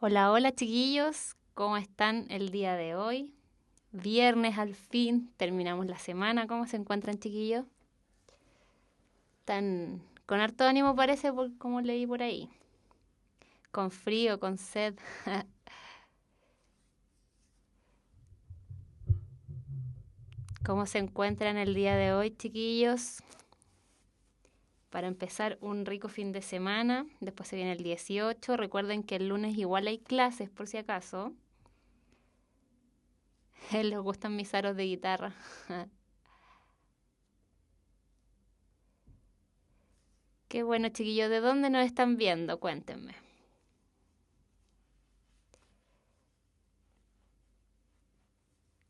Hola, hola chiquillos, ¿cómo están el día de hoy? Viernes al fin, terminamos la semana, ¿cómo se encuentran chiquillos? Están con harto ánimo parece, por como leí por ahí. Con frío, con sed. ¿Cómo se encuentran el día de hoy chiquillos? Para empezar un rico fin de semana, después se viene el 18, recuerden que el lunes igual hay clases por si acaso. Les gustan mis aros de guitarra. Qué bueno chiquillos, ¿de dónde nos están viendo? Cuéntenme.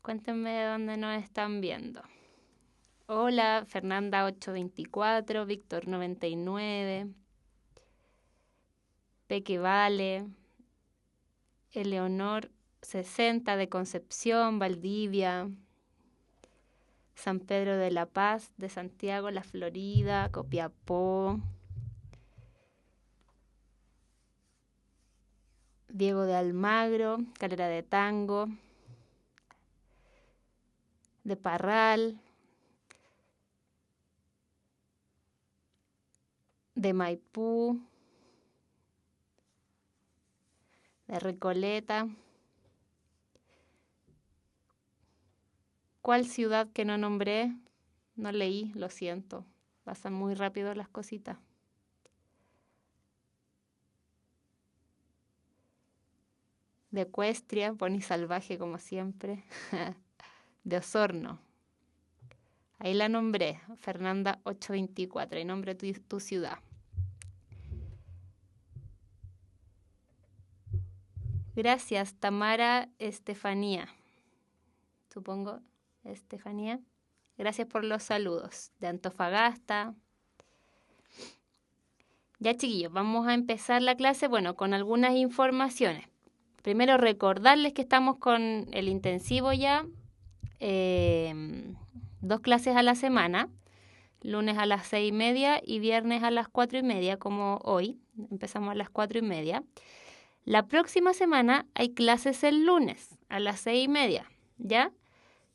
Cuéntenme de dónde nos están viendo. Hola, Fernanda 824, Víctor 99, Peque Vale, Eleonor 60 de Concepción, Valdivia, San Pedro de la Paz, de Santiago, La Florida, Copiapó, Diego de Almagro, Calera de Tango, de Parral, de Maipú, de Recoleta. ¿Cuál ciudad que no nombré? No leí, lo siento. Pasan muy rápido las cositas. De Ecuestria, Pony Salvaje como siempre. De Osorno. Ahí la nombré, Fernanda 824, y nombre tu ciudad. Gracias, Tamara Estefanía. Supongo, Estefanía. Gracias por los saludos. De Antofagasta. Ya chiquillos, vamos a empezar la clase, bueno, con algunas informaciones. Primero recordarles que estamos con el intensivo ya, 2 clases a la semana, lunes a las 6:30 y viernes a las 4:30, como hoy, empezamos a las 4:30. La próxima semana hay clases el lunes a las 6:30, ¿ya?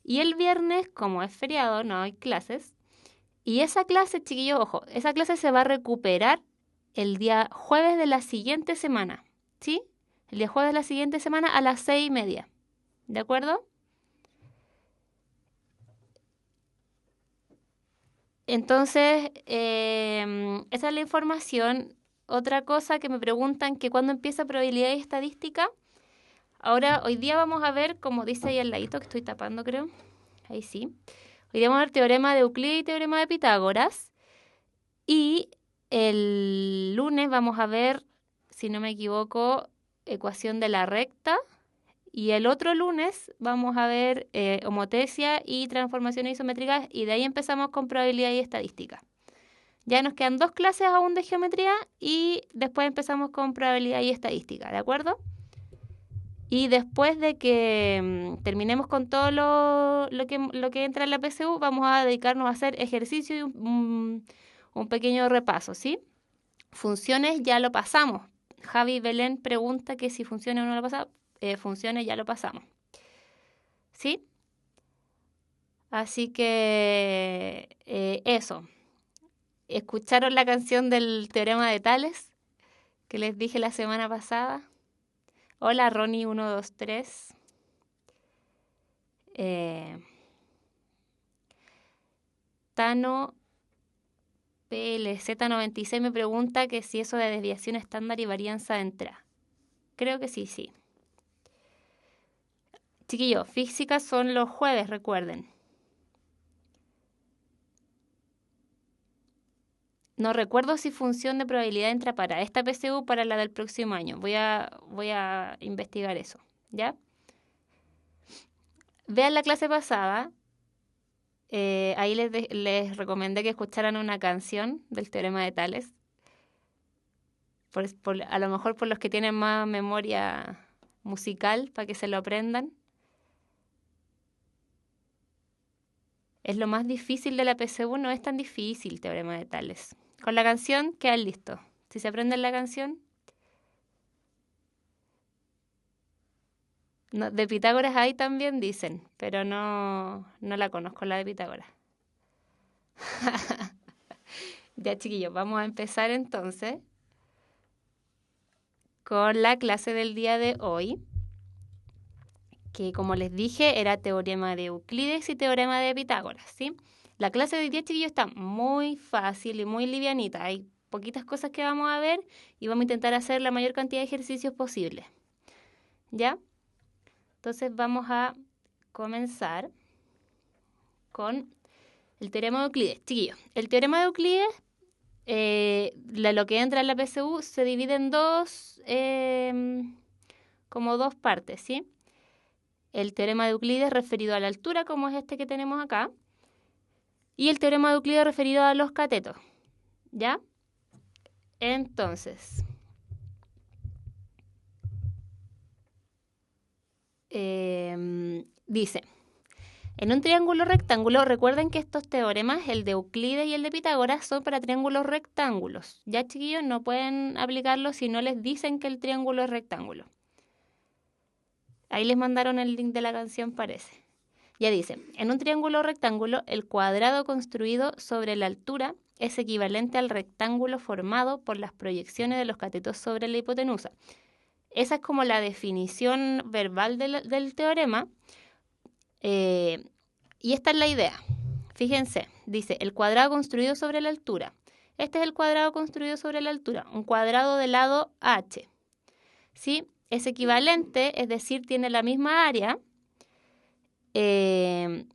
Y el viernes, como es feriado, no hay clases. Y esa clase, chiquillos, ojo, esa clase se va a recuperar el día jueves de la siguiente semana, ¿sí? El día jueves de la siguiente semana a las 6:30, ¿de acuerdo? Entonces, esa es la información. Otra cosa que me preguntan, que cuándo empieza probabilidad y estadística. Ahora, hoy día vamos a ver, como dice ahí al ladito, que estoy tapando creo. Ahí sí. Hoy día vamos a ver teorema de Euclides y teorema de Pitágoras. Y el lunes vamos a ver, si no me equivoco, ecuación de la recta. Y el otro lunes vamos a ver homotesia y transformaciones isométricas. Y de ahí empezamos con probabilidad y estadística. Ya nos quedan 2 clases aún de geometría y después empezamos con probabilidad y estadística, ¿de acuerdo? Y después de que terminemos con todo lo que entra en la PSU, vamos a dedicarnos a hacer ejercicio y un pequeño repaso, ¿sí? Funciones ya lo pasamos. Javi Belén pregunta que si funciona o no lo pasamos. Funciones ya lo pasamos, ¿sí? Así que eso. ¿Escucharon la canción del teorema de Tales que les dije la semana pasada? Hola Ronnie 123. Tano PLZ96 me pregunta que si eso de desviación estándar y varianza entra. Creo que sí, sí. Chiquillos, física son los jueves, recuerden. No recuerdo si función de probabilidad entra para esta PSU o para la del próximo año. Voy a investigar eso, ¿ya? Vean la clase pasada. Ahí les recomendé que escucharan una canción del teorema de Tales. A lo mejor por los que tienen más memoria musical, para que se lo aprendan. Es lo más difícil de la PSU, no es tan difícil teorema de Tales. Con la canción quedan listos. Si se aprenden la canción, No, de Pitágoras hay también, dicen, pero no la conozco, la de Pitágoras. Ya, chiquillos, vamos a empezar entonces con la clase del día de hoy, que como les dije era teorema de Euclides y teorema de Pitágoras, ¿sí? La clase de hoy día, chiquillos, está muy fácil y muy livianita. Hay poquitas cosas que vamos a ver y vamos a intentar hacer la mayor cantidad de ejercicios posible. ¿Ya? Entonces vamos a comenzar con el teorema de Euclides. Chiquillos, el teorema de Euclides, lo que entra en la PSU se divide en como dos partes, ¿sí? El teorema de Euclides referido a la altura, como es este que tenemos acá, y el teorema de Euclides referido a los catetos, ¿ya? Entonces, dice, en un triángulo rectángulo, recuerden que estos teoremas, el de Euclides y el de Pitágoras, son para triángulos rectángulos. Ya, chiquillos, no pueden aplicarlo si no les dicen que el triángulo es rectángulo. Ahí les mandaron el link de la canción, parece. Ya dice, en un triángulo rectángulo, el cuadrado construido sobre la altura es equivalente al rectángulo formado por las proyecciones de los catetos sobre la hipotenusa. Esa es como la definición verbal del teorema. Y esta es la idea. Fíjense, dice, el cuadrado construido sobre la altura. Este es el cuadrado construido sobre la altura, un cuadrado de lado h. ¿Sí? Es equivalente, es decir, tiene la misma área que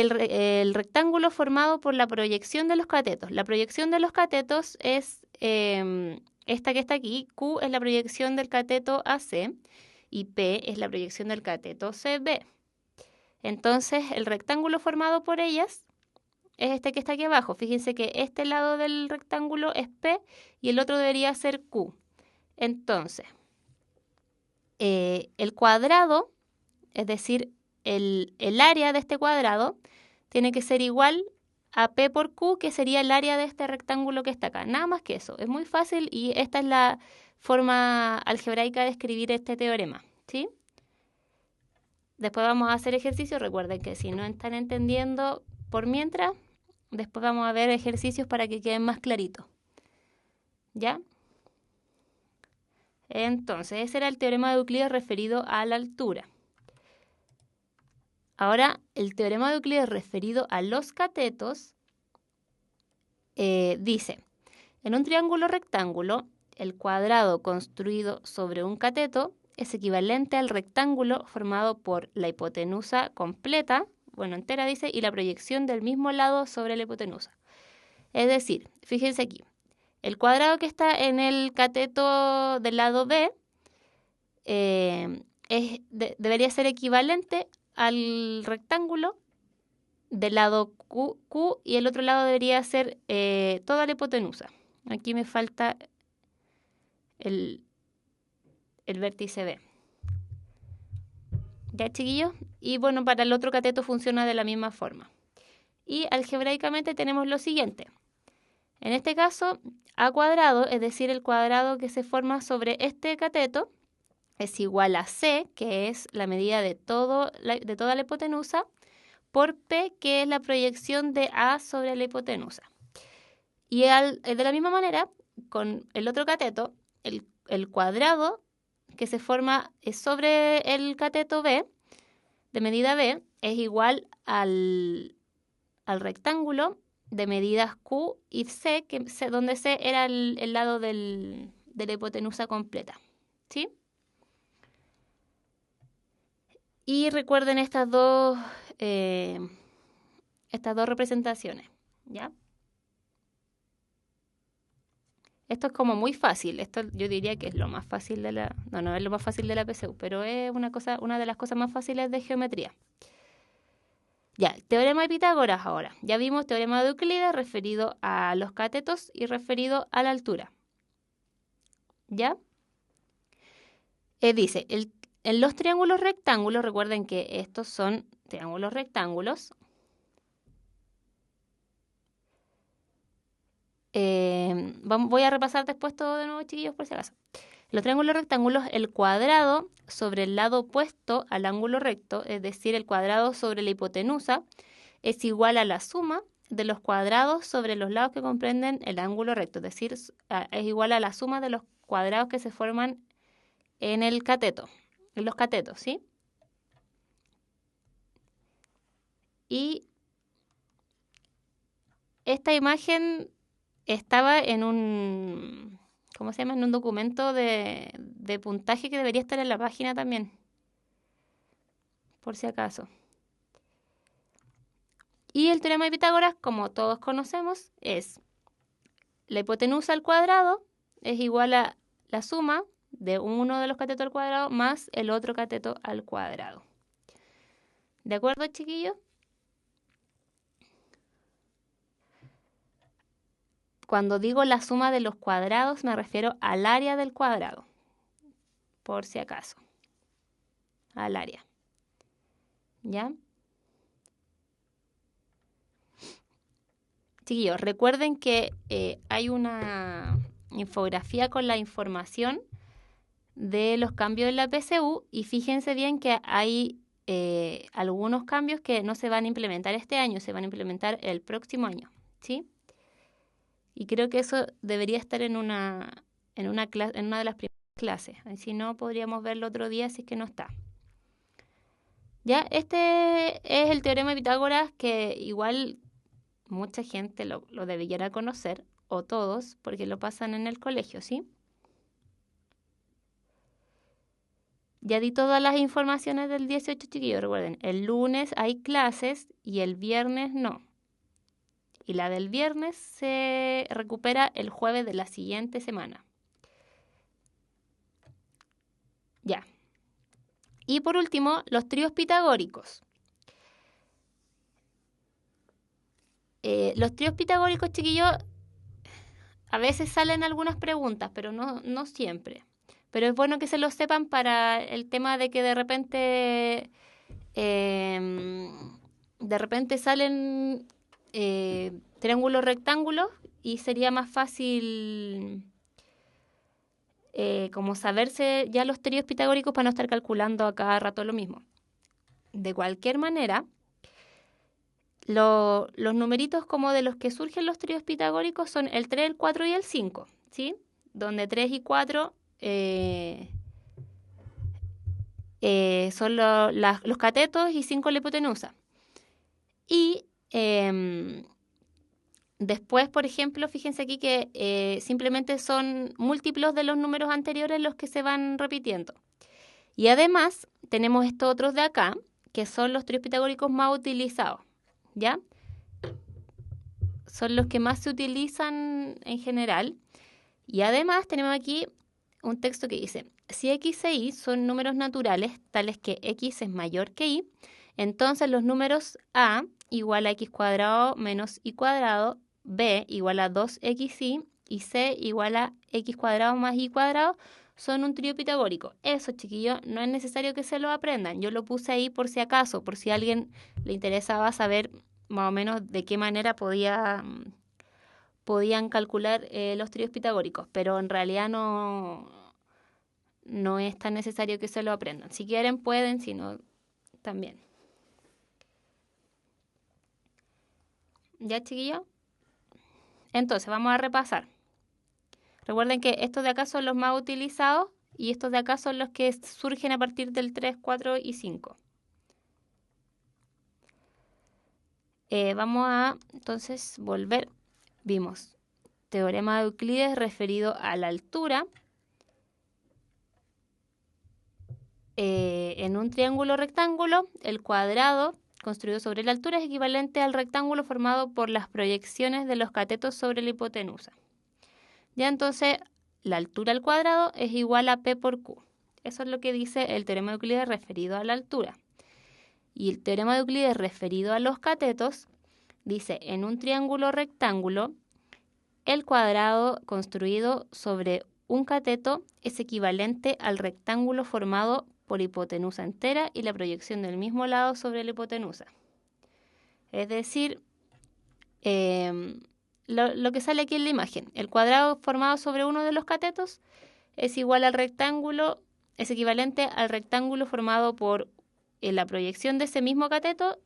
el rectángulo formado por la proyección de los catetos. La proyección de los catetos es esta que está aquí. Q es la proyección del cateto AC y P es la proyección del cateto CB. Entonces, el rectángulo formado por ellas es este que está aquí abajo. Fíjense que este lado del rectángulo es P y el otro debería ser Q. Entonces, el cuadrado, es decir, el área de este cuadrado, tiene que ser igual a P por Q, que sería el área de este rectángulo que está acá. Nada más que eso. Es muy fácil y esta es la forma algebraica de escribir este teorema, ¿sí? Después vamos a hacer ejercicios. Recuerden que si no están entendiendo por mientras, después vamos a ver ejercicios para que queden más claritos. ¿Ya? Entonces, ese era el teorema de Euclides referido a la altura. Ahora, el teorema de Euclides referido a los catetos dice, en un triángulo rectángulo, el cuadrado construido sobre un cateto es equivalente al rectángulo formado por la hipotenusa completa, bueno, entera dice, y la proyección del mismo lado sobre la hipotenusa. Es decir, fíjense aquí, el cuadrado que está en el cateto del lado B debería ser equivalente al rectángulo del lado Q y el otro lado debería ser toda la hipotenusa. Aquí me falta el vértice B. ¿Ya, chiquillos? Y bueno, para el otro cateto funciona de la misma forma. Y algebraicamente tenemos lo siguiente. En este caso, A cuadrado, es decir, el cuadrado que se forma sobre este cateto, es igual a C, que es la medida de toda la hipotenusa, por P, que es la proyección de A sobre la hipotenusa. Y de la misma manera, con el otro cateto, el cuadrado que se forma sobre el cateto B, de medida B, es igual al rectángulo de medidas Q y C, donde C era el lado de la hipotenusa completa. ¿Sí? Y recuerden estas dos representaciones, ¿ya? Esto es como muy fácil. Esto yo diría que es lo más fácil de la... No es lo más fácil de la PSU, pero es una de las cosas más fáciles de geometría. Ya, teorema de Pitágoras ahora. Ya vimos teorema de Euclides referido a los catetos y referido a la altura. ¿Ya? Dice, en los triángulos rectángulos, recuerden que estos son triángulos rectángulos. Voy a repasar después todo de nuevo, chiquillos, por si acaso. Los triángulos rectángulos, el cuadrado sobre el lado opuesto al ángulo recto, es decir, el cuadrado sobre la hipotenusa, es igual a la suma de los cuadrados sobre los lados que comprenden el ángulo recto, es decir, es igual a la suma de los cuadrados que se forman en el cateto, en los catetos, ¿sí? Y esta imagen estaba en un, ¿cómo se llama? En un documento de puntaje que debería estar en la página también, por si acaso. Y el teorema de Pitágoras, como todos conocemos, es la hipotenusa al cuadrado es igual a la suma de uno de los catetos al cuadrado más el otro cateto al cuadrado. ¿De acuerdo, chiquillos? Cuando digo la suma de los cuadrados me refiero al área del cuadrado, por si acaso, al área. ¿Ya? Chiquillos, recuerden que hay una infografía con la información de los cambios en la PSU y fíjense bien que hay algunos cambios que no se van a implementar este año, se van a implementar el próximo año, ¿sí? Y creo que eso debería estar en una de las primeras clases. Si no, podríamos verlo otro día si es que no está. Ya, este es el teorema de Pitágoras que igual mucha gente lo debiera conocer, o todos, porque lo pasan en el colegio, ¿sí? Ya di todas las informaciones del 18, chiquillos. Recuerden, el lunes hay clases y el viernes no. Y la del viernes se recupera el jueves de la siguiente semana. Ya. Y por último, los tríos pitagóricos. Los tríos pitagóricos, chiquillos, a veces salen algunas preguntas, pero no siempre. Pero es bueno que se lo sepan para el tema de que de repente salen triángulos rectángulos y sería más fácil como saberse ya los tríos pitagóricos para no estar calculando a cada rato lo mismo. De cualquier manera, los numeritos como de los que surgen los tríos pitagóricos son el 3, el 4 y el 5, ¿sí? Donde 3 y 4 son los catetos y 5 la hipotenusa. Y después, por ejemplo, fíjense aquí que simplemente son múltiplos de los números anteriores los que se van repitiendo. Y además tenemos estos otros de acá, que son los tríos pitagóricos más utilizados, ¿ya? Son los que más se utilizan en general. Y además tenemos aquí un texto que dice, si x e y son números naturales, tales que x es mayor que y, entonces los números a igual a x cuadrado menos y cuadrado, b igual a 2xy y c igual a x cuadrado más y cuadrado son un trío pitagórico. Eso, chiquillos, no es necesario que se lo aprendan. Yo lo puse ahí por si acaso, por si a alguien le interesaba saber más o menos de qué manera podían calcular los tríos pitagóricos, pero en realidad no es tan necesario que se lo aprendan. Si quieren pueden, si no, también. ¿Ya, chiquillos? Entonces, vamos a repasar. Recuerden que estos de acá son los más utilizados y estos de acá son los que surgen a partir del 3, 4 y 5. Vamos a, entonces, volver. Vimos teorema de Euclides referido a la altura. En un triángulo rectángulo, el cuadrado construido sobre la altura es equivalente al rectángulo formado por las proyecciones de los catetos sobre la hipotenusa. Ya entonces, la altura al cuadrado es igual a P por Q. Eso es lo que dice el teorema de Euclides referido a la altura. Y el teorema de Euclides referido a los catetos dice, en un triángulo rectángulo, el cuadrado construido sobre un cateto es equivalente al rectángulo formado por hipotenusa entera y la proyección del mismo lado sobre la hipotenusa. Es decir, lo que sale aquí en la imagen, el cuadrado formado sobre uno de los catetos es igual al rectángulo, es equivalente al rectángulo formado por la proyección de ese mismo cateto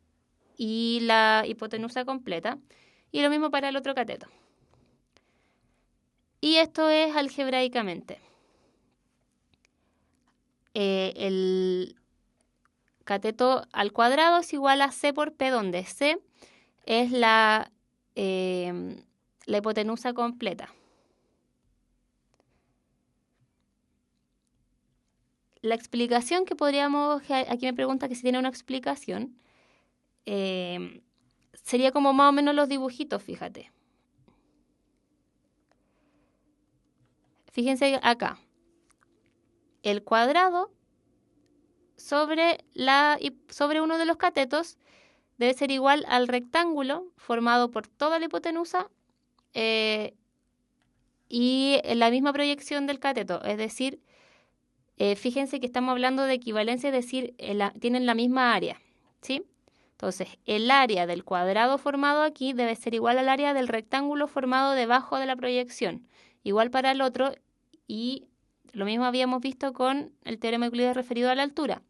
y la hipotenusa completa. Y lo mismo para el otro cateto. Y esto es algebraicamente. El cateto al cuadrado es igual a C por P, donde C es la hipotenusa completa. La explicación que podríamos, aquí me pregunta que si tiene una explicación, sería como más o menos los dibujitos, fíjate. Fíjense acá. El cuadrado sobre uno de los catetos debe ser igual al rectángulo formado por toda la hipotenusa y la misma proyección del cateto. Es decir, fíjense que estamos hablando de equivalencia, es decir, tienen la misma área, ¿sí? Entonces, el área del cuadrado formado aquí debe ser igual al área del rectángulo formado debajo de la proyección. Igual para el otro, y lo mismo habíamos visto con el teorema de Euclides referido a la altura.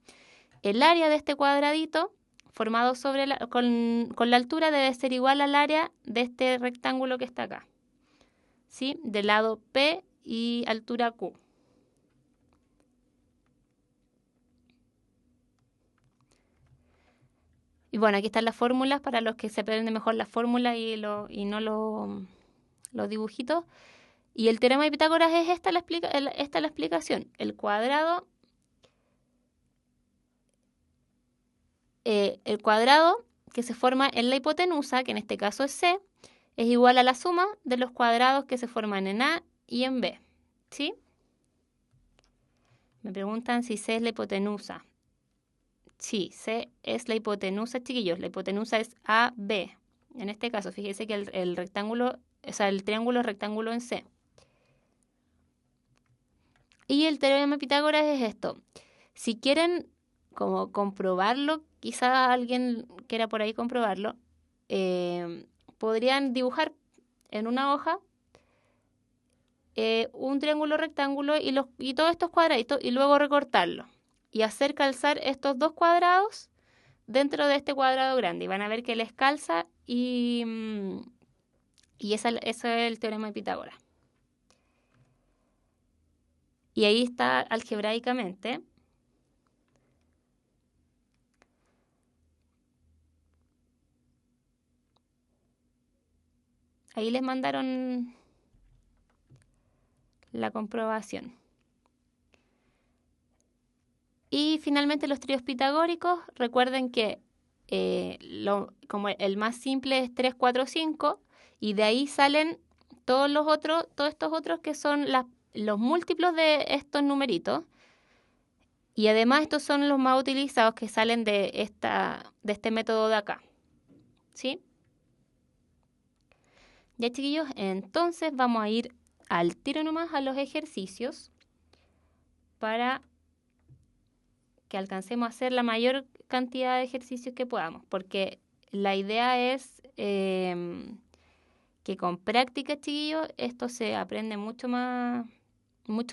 El área de este cuadradito formado con la altura debe ser igual al área de este rectángulo que está acá, ¿sí? Del lado P y altura Q. Y bueno, aquí están las fórmulas para los que se aprenden mejor las fórmulas y no los dibujitos. Y el teorema de Pitágoras es esta la explicación. El cuadrado que se forma en la hipotenusa, que en este caso es C, es igual a la suma de los cuadrados que se forman en A y en B. ¿Sí? Me preguntan si C es la hipotenusa. Sí, C es la hipotenusa, chiquillos. La hipotenusa es AB. En este caso, fíjense que el rectángulo, o sea, el triángulo es rectángulo en C. Y el teorema de Pitágoras es esto. Si quieren como comprobarlo, quizá alguien quiera por ahí comprobarlo, podrían dibujar en una hoja un triángulo rectángulo y todos estos cuadraditos y luego recortarlo y hacer calzar estos dos cuadrados dentro de este cuadrado grande. Y van a ver que les calza y ese es el teorema de Pitágoras. Y ahí está algebraicamente. Ahí les mandaron la comprobación. Y finalmente los tríos pitagóricos, recuerden que como el más simple es 3, 4, 5, y de ahí salen todos estos otros que son los múltiplos de estos numeritos. Y además estos son los más utilizados que salen de este método de acá. ¿Sí? Ya, chiquillos, entonces vamos a ir al tiro nomás a los ejercicios para que alcancemos a hacer la mayor cantidad de ejercicios que podamos, porque la idea es que con práctica, chiquillos, esto se aprende mucho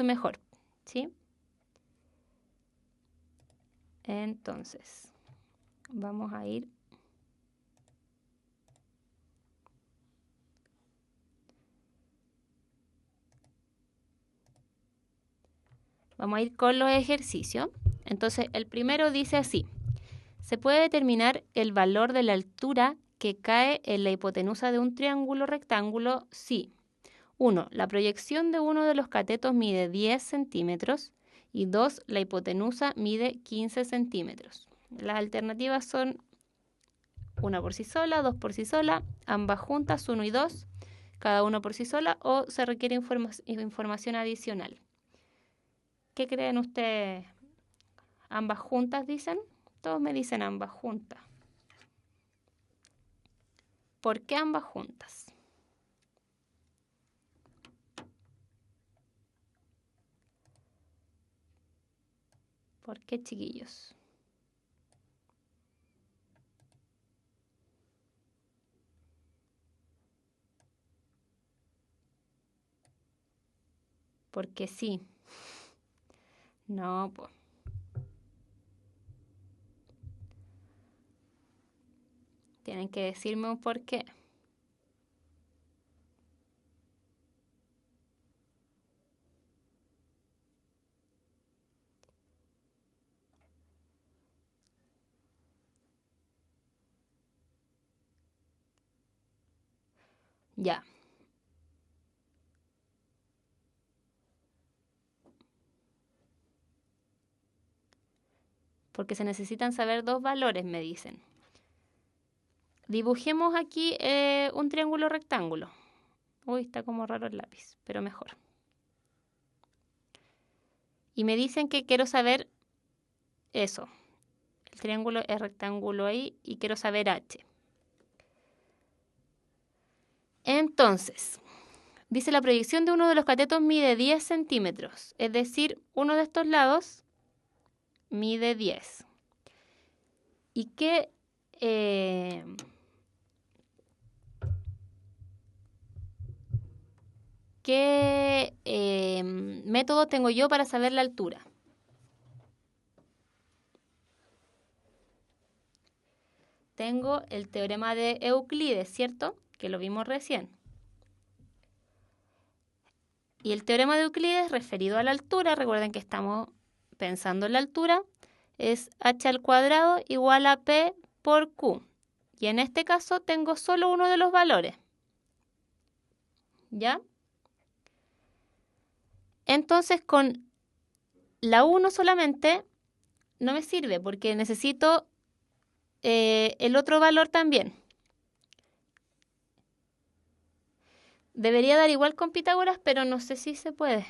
mejor, ¿sí? Entonces, vamos a ir. Vamos a ir con los ejercicios. Entonces, el primero dice así. Se puede determinar el valor de la altura que cae en la hipotenusa de un triángulo rectángulo si 1. La proyección de uno de los catetos mide 10 centímetros y 2. La hipotenusa mide 15 centímetros. Las alternativas son una por sí sola, dos por sí sola, ambas juntas, 1 y 2, cada uno por sí sola, o se requiere información adicional. ¿Qué creen ustedes? ¿Ambas juntas dicen? Todos me dicen ambas juntas. ¿Por qué ambas juntas? ¿Por qué, chiquillos? Porque sí. No, pues. Tienen que decirme un por qué. Ya. Porque se necesitan saber dos valores, me dicen. Dibujemos aquí un triángulo rectángulo. Uy, está como raro el lápiz, pero mejor. Y me dicen que quiero saber eso. El triángulo es rectángulo ahí y quiero saber h. Entonces, dice la proyección de uno de los catetos mide 10 centímetros. Es decir, uno de estos lados mide 10. ¿Y qué método tengo yo para saber la altura? Tengo el teorema de Euclides, ¿cierto? Que lo vimos recién. Y el teorema de Euclides referido a la altura, recuerden que estamos pensando en la altura, es h al cuadrado igual a p por q. Y en este caso tengo solo uno de los valores. ¿Ya? Entonces con la 1 solamente no me sirve porque necesito el otro valor también. Debería dar igual con Pitágoras, pero no sé si se puede.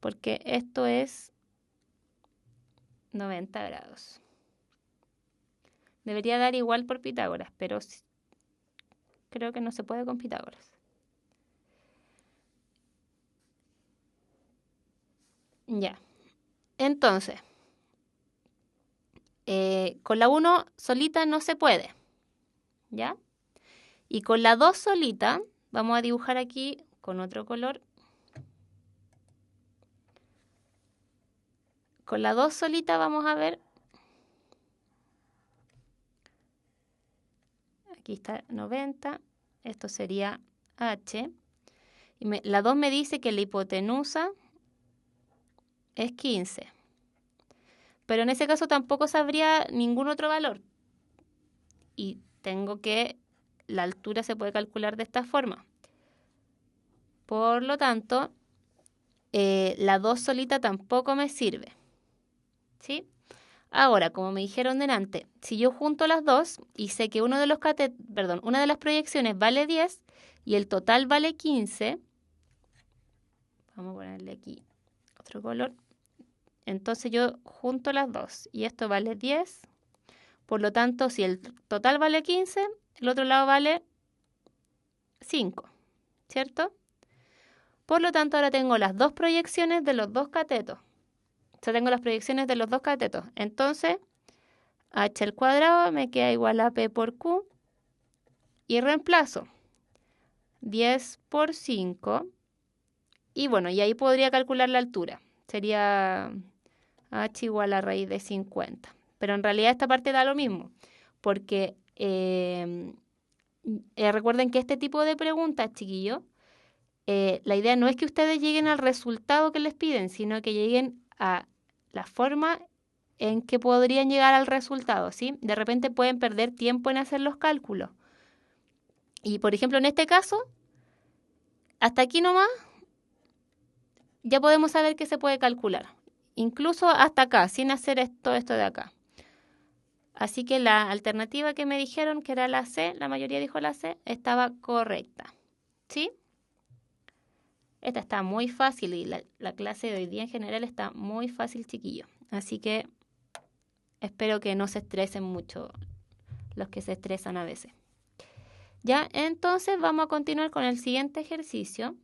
Porque esto es 90 grados. Debería dar igual por Pitágoras, pero creo que no se puede con Pitágoras. Ya. Entonces, con la 1 solita no se puede. ¿Ya? Y con la 2 solita, vamos a dibujar aquí con otro color. Con la 2 solita vamos a ver. Aquí está 90. Esto sería h. Y la 2 me dice que la hipotenusa es 15. Pero en ese caso tampoco sabría ningún otro valor. Y tengo que la altura se puede calcular de esta forma. Por lo tanto, la 2 solita tampoco me sirve. ¿Sí? Ahora, como me dijeron delante, si yo junto las dos y sé que una de las proyecciones vale 10 y el total vale 15, vamos a ponerle aquí otro color. Entonces yo junto las dos y esto vale 10. Por lo tanto, si el total vale 15, el otro lado vale 5, ¿cierto? Por lo tanto, ahora tengo las dos proyecciones de los dos catetos. O sea, tengo las proyecciones de los dos catetos. Entonces, h al cuadrado me queda igual a p por q. Y reemplazo 10 por 5. Y bueno, y ahí podría calcular la altura. Sería h igual a raíz de 50. Pero en realidad esta parte da lo mismo. Porque recuerden que este tipo de preguntas, chiquillos, la idea no es que ustedes lleguen al resultado que les piden, sino que lleguen a la forma en que podrían llegar al resultado, ¿sí? De repente pueden perder tiempo en hacer los cálculos. Y, por ejemplo, en este caso, hasta aquí nomás, ya podemos saber que se puede calcular. Incluso hasta acá, sin hacer esto de acá. Así que la alternativa que me dijeron, que era la C, la mayoría dijo la C, estaba correcta. ¿Sí? Esta está muy fácil y la clase de hoy día en general está muy fácil, chiquillo. Así que espero que no se estresen mucho los que se estresan a veces. Ya, entonces vamos a continuar con el siguiente ejercicio.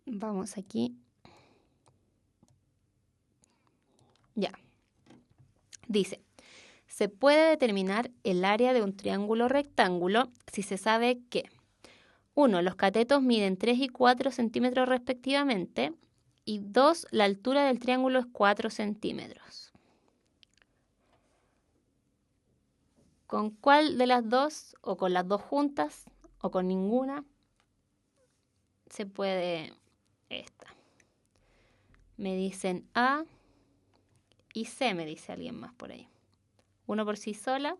Vamos aquí. Ya. Dice, se puede determinar el área de un triángulo rectángulo si se sabe que 1, los catetos miden 3 y 4 centímetros respectivamente. Y 2, la altura del triángulo es 4 centímetros. ¿Con cuál de las dos, o con las dos juntas, o con ninguna, se puede esta? Me dicen A y C, me dice alguien más por ahí. Uno por sí sola.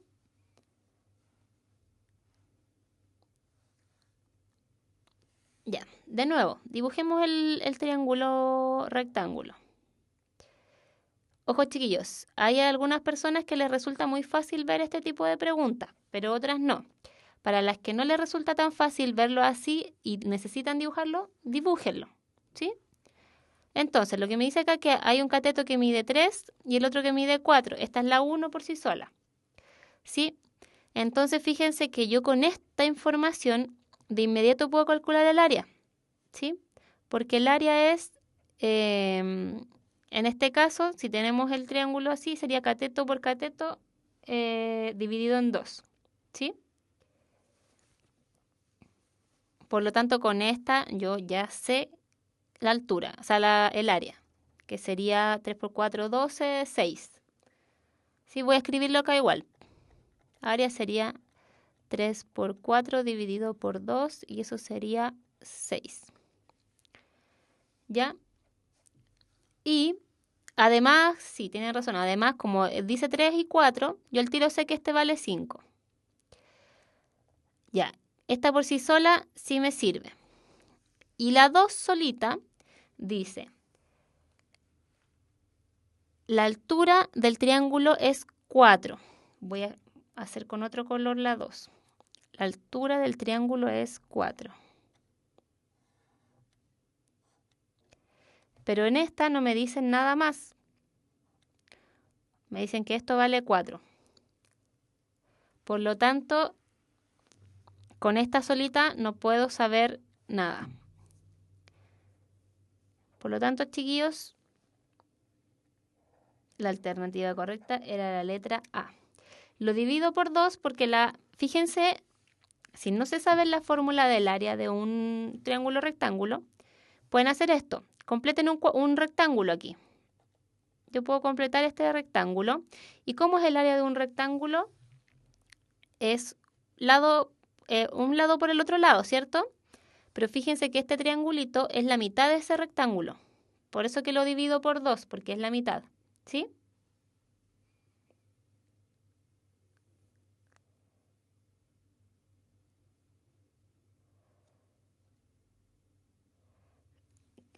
Ya, de nuevo, dibujemos el triángulo rectángulo. Ojo, chiquillos, hay algunas personas que les resulta muy fácil ver este tipo de preguntas, pero otras no. Para las que no les resulta tan fácil verlo así y necesitan dibujarlo, dibújenlo, ¿sí? Entonces, lo que me dice acá es que hay un cateto que mide 3 y el otro que mide 4. Esta es la 1 por sí sola, ¿sí? Entonces, fíjense que yo con esta información de inmediato puedo calcular el área, ¿sí? Porque el área es, en este caso, si tenemos el triángulo así, sería cateto por cateto dividido en 2, ¿sí? Por lo tanto, con esta yo ya sé la altura, o sea, el área, que sería 3 por 4, 12, 6. Sí, voy a escribirlo acá igual. Área sería 3 por 4 dividido por 2 y eso sería 6. ¿Ya? Y además, sí, tienen razón, además como dice 3 y 4, yo al tiro sé que este vale 5. Ya, esta por sí sola sí me sirve. Y la 2 solita dice, la altura del triángulo es 4. Voy a hacer con otro color la 2. La altura del triángulo es 4. Pero en esta no me dicen nada más. Me dicen que esto vale 4. Por lo tanto, con esta solita no puedo saber nada. Por lo tanto, chiquillos, la alternativa correcta era la letra A. Lo divido por 2 porque fíjense, si no se sabe la fórmula del área de un triángulo rectángulo, pueden hacer esto. Completen un rectángulo aquí. Yo puedo completar este rectángulo. ¿Y cómo es el área de un rectángulo? Es un lado por el otro lado, ¿cierto? Pero fíjense que este triangulito es la mitad de ese rectángulo. Por eso que lo divido por 2, porque es la mitad, ¿sí?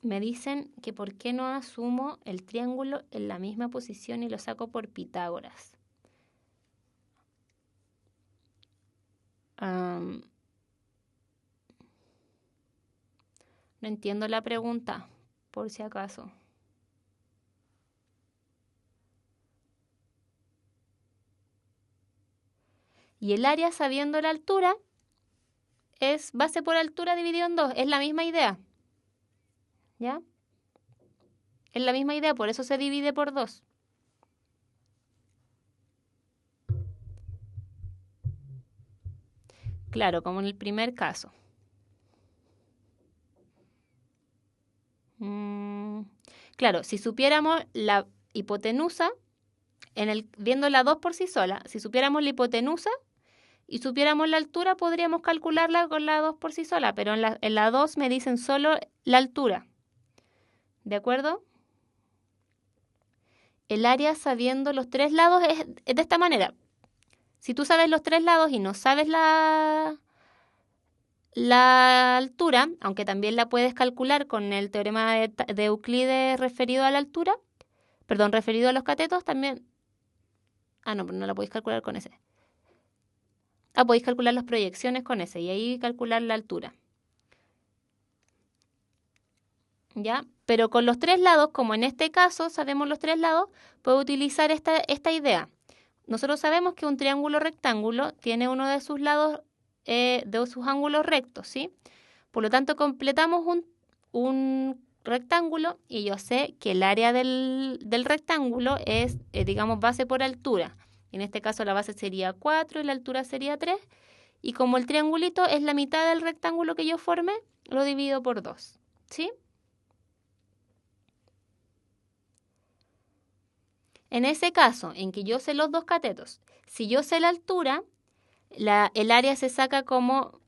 Me dicen que por qué no asumo el triángulo en la misma posición y lo saco por Pitágoras. No entiendo la pregunta, por si acaso. Y el área, sabiendo la altura, es base por altura dividido en 2. Es la misma idea. ¿Ya? Es la misma idea, por eso se divide por 2. Claro, como en el primer caso. Claro, si supiéramos la hipotenusa, viendo la 2 por sí sola, si supiéramos la hipotenusa y supiéramos la altura, podríamos calcularla con la 2 por sí sola, pero en la 2 me dicen solo la altura. ¿De acuerdo? El área sabiendo los 3 lados es de esta manera. Si tú sabes los 3 lados y no sabes la altura, aunque también la puedes calcular con el teorema de Euclides referido a la altura, perdón, referido a los catetos, también... no, pero no la podéis calcular con ese. Podéis calcular las proyecciones con ese y ahí calcular la altura. ¿Ya? Pero con los 3 lados, como en este caso sabemos los 3 lados, puedo utilizar esta idea. Nosotros sabemos que un triángulo rectángulo tiene uno de sus lados, de sus ángulos rectos, ¿sí? Por lo tanto, completamos un rectángulo y yo sé que el área del rectángulo es, digamos, base por altura. En este caso la base sería 4 y la altura sería 3. y como el triangulito es la mitad del rectángulo que yo formé, lo divido por 2, ¿sí? En ese caso, en que yo sé los dos catetos, si yo sé la altura, el área se saca como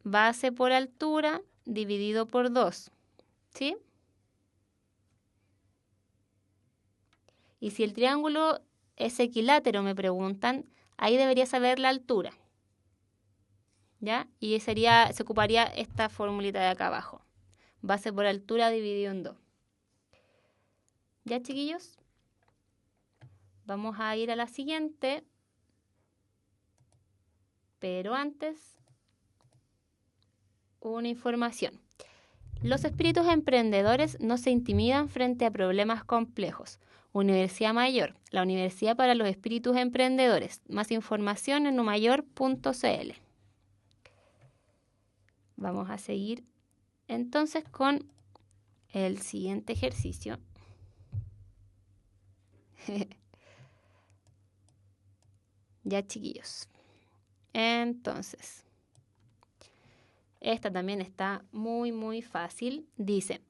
base por altura dividido por 2, ¿sí? Y si el triángulo es equilátero, me preguntan, ahí debería saber la altura, ¿ya? Y se ocuparía esta formulita de acá abajo. Base por altura dividido en 2. ¿Ya, chiquillos? Vamos a ir a la siguiente. Pero antes, una información. Los espíritus emprendedores no se intimidan frente a problemas complejos. Universidad Mayor, la universidad para los espíritus emprendedores. Más información en umayor.cl. Vamos a seguir entonces con el siguiente ejercicio. Ya, chiquillos. Entonces, esta también está muy fácil. Dice,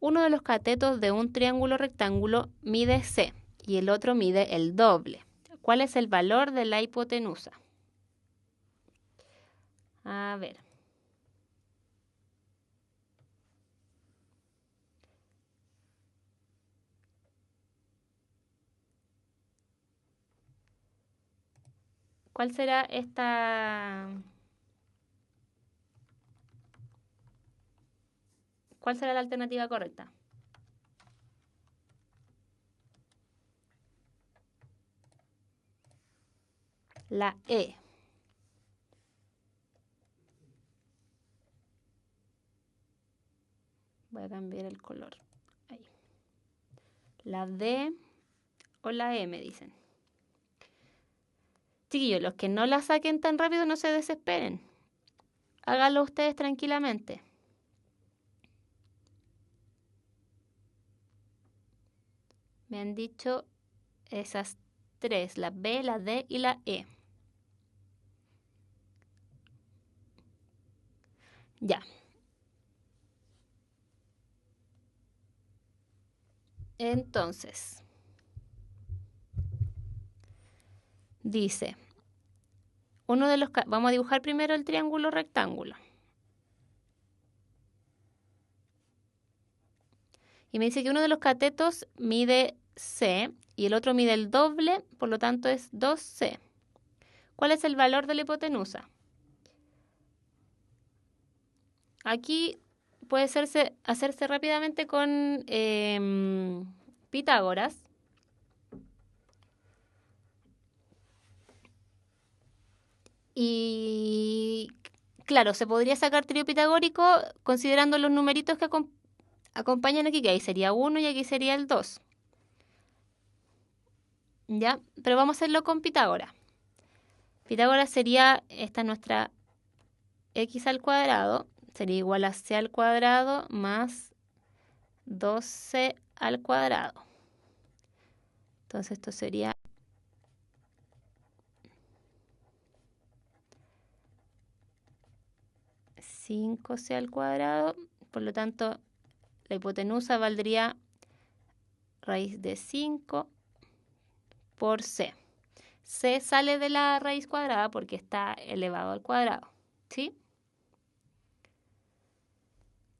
uno de los catetos de un triángulo rectángulo mide C y el otro mide el doble. ¿Cuál es el valor de la hipotenusa? A ver. ¿Cuál será esta? ¿Cuál será la alternativa correcta? La E. Voy a cambiar el color. Ahí. La D o la E me dicen. Chiquillos, los que no la saquen tan rápido no se desesperen. Háganlo ustedes tranquilamente. Me han dicho esas tres, la B, la D y la E. Ya. Entonces, dice, vamos a dibujar primero el triángulo rectángulo. Y me dice que uno de los catetos mide C y el otro mide el doble, por lo tanto es 2C. ¿Cuál es el valor de la hipotenusa? Aquí puede hacerse rápidamente con Pitágoras. Y claro, se podría sacar trío pitagórico considerando los numeritos que acompañan aquí, que ahí sería 1 y aquí sería el 2. ¿Ya? Pero vamos a hacerlo con Pitágoras. Pitágoras sería, esta nuestra x al cuadrado, sería igual a c al cuadrado más 2c al cuadrado. Entonces esto sería 5c al cuadrado. Por lo tanto, la hipotenusa valdría raíz de 5 por c. C sale de la raíz cuadrada porque está elevado al cuadrado, ¿sí?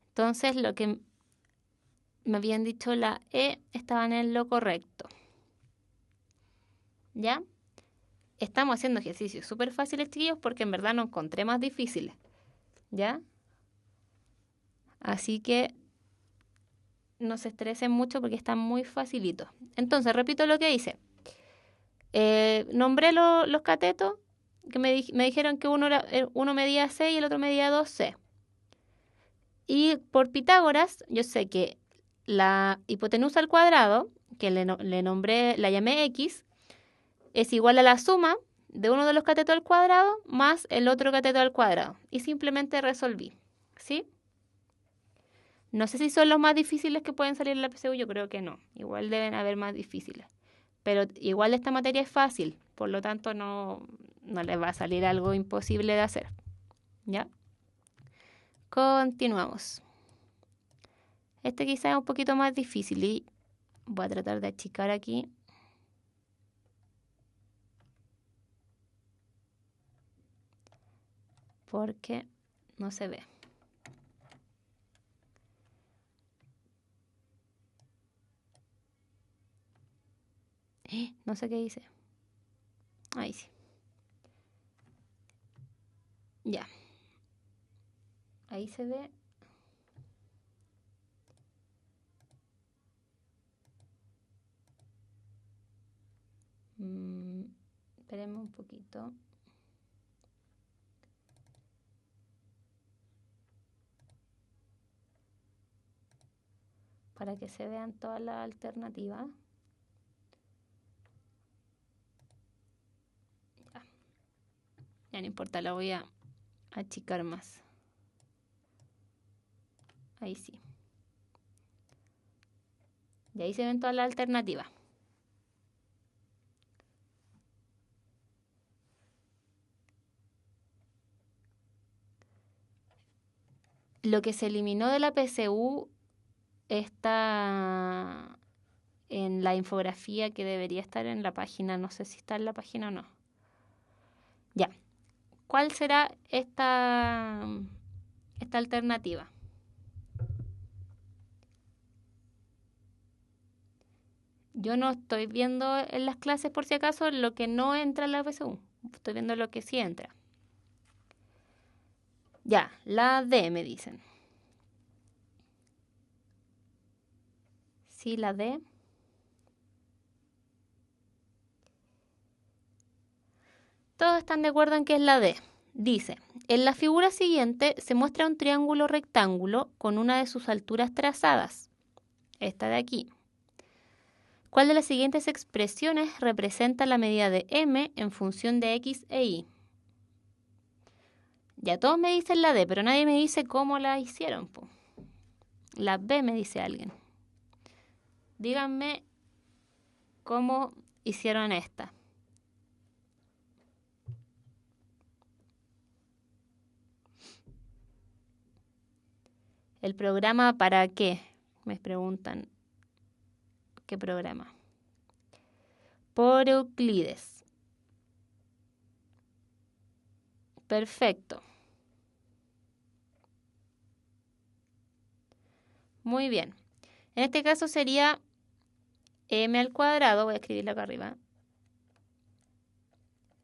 Entonces, lo que me habían dicho la E estaban en lo correcto. ¿Ya? Estamos haciendo ejercicios súper fáciles, chiquillos, porque en verdad no encontré más difíciles. ¿Ya? Así que no se estresen mucho porque están muy facilitos. Entonces, repito lo que hice. Nombré los catetos que me dijeron que uno medía C y el otro medía 2C. Y por Pitágoras, yo sé que la hipotenusa al cuadrado, que le nombré, la llamé X, es igual a la suma de uno de los catetos al cuadrado más el otro cateto al cuadrado. Y simplemente resolví. ¿Sí? No sé si son los más difíciles que pueden salir en la PSU, yo creo que no. Igual deben haber más difíciles. Pero igual esta materia es fácil, por lo tanto no no les va a salir algo imposible de hacer. ¿Ya? Continuamos. Este quizá es un poquito más difícil y voy a tratar de achicar aquí. Porque no se ve. No sé qué hice. Ahí sí. Ya. Ahí se ve. Esperemos un poquito. Para que se vean todas las alternativas. Ya no importa, la voy a achicar más. Ahí sí. Y ahí se ven todas las alternativas. Lo que se eliminó de la PSU está en la infografía que debería estar en la página. No sé si está en la página o no. Ya. ¿Cuál será esta alternativa? Yo no estoy viendo en las clases, por si acaso, lo que no entra en la PSU. Estoy viendo lo que sí entra. Ya, la D me dicen. Sí, la D. Todos están de acuerdo en que es la D. Dice, en la figura siguiente se muestra un triángulo rectángulo con una de sus alturas trazadas. Esta de aquí. ¿Cuál de las siguientes expresiones representa la medida de m en función de x e y? Ya todos me dicen la D, pero nadie me dice cómo la hicieron, po. La B me dice alguien. Díganme cómo hicieron esta. ¿El programa para qué? Me preguntan. ¿Qué programa? Por Euclides. Perfecto. Muy bien. En este caso sería m al cuadrado, voy a escribirlo acá arriba,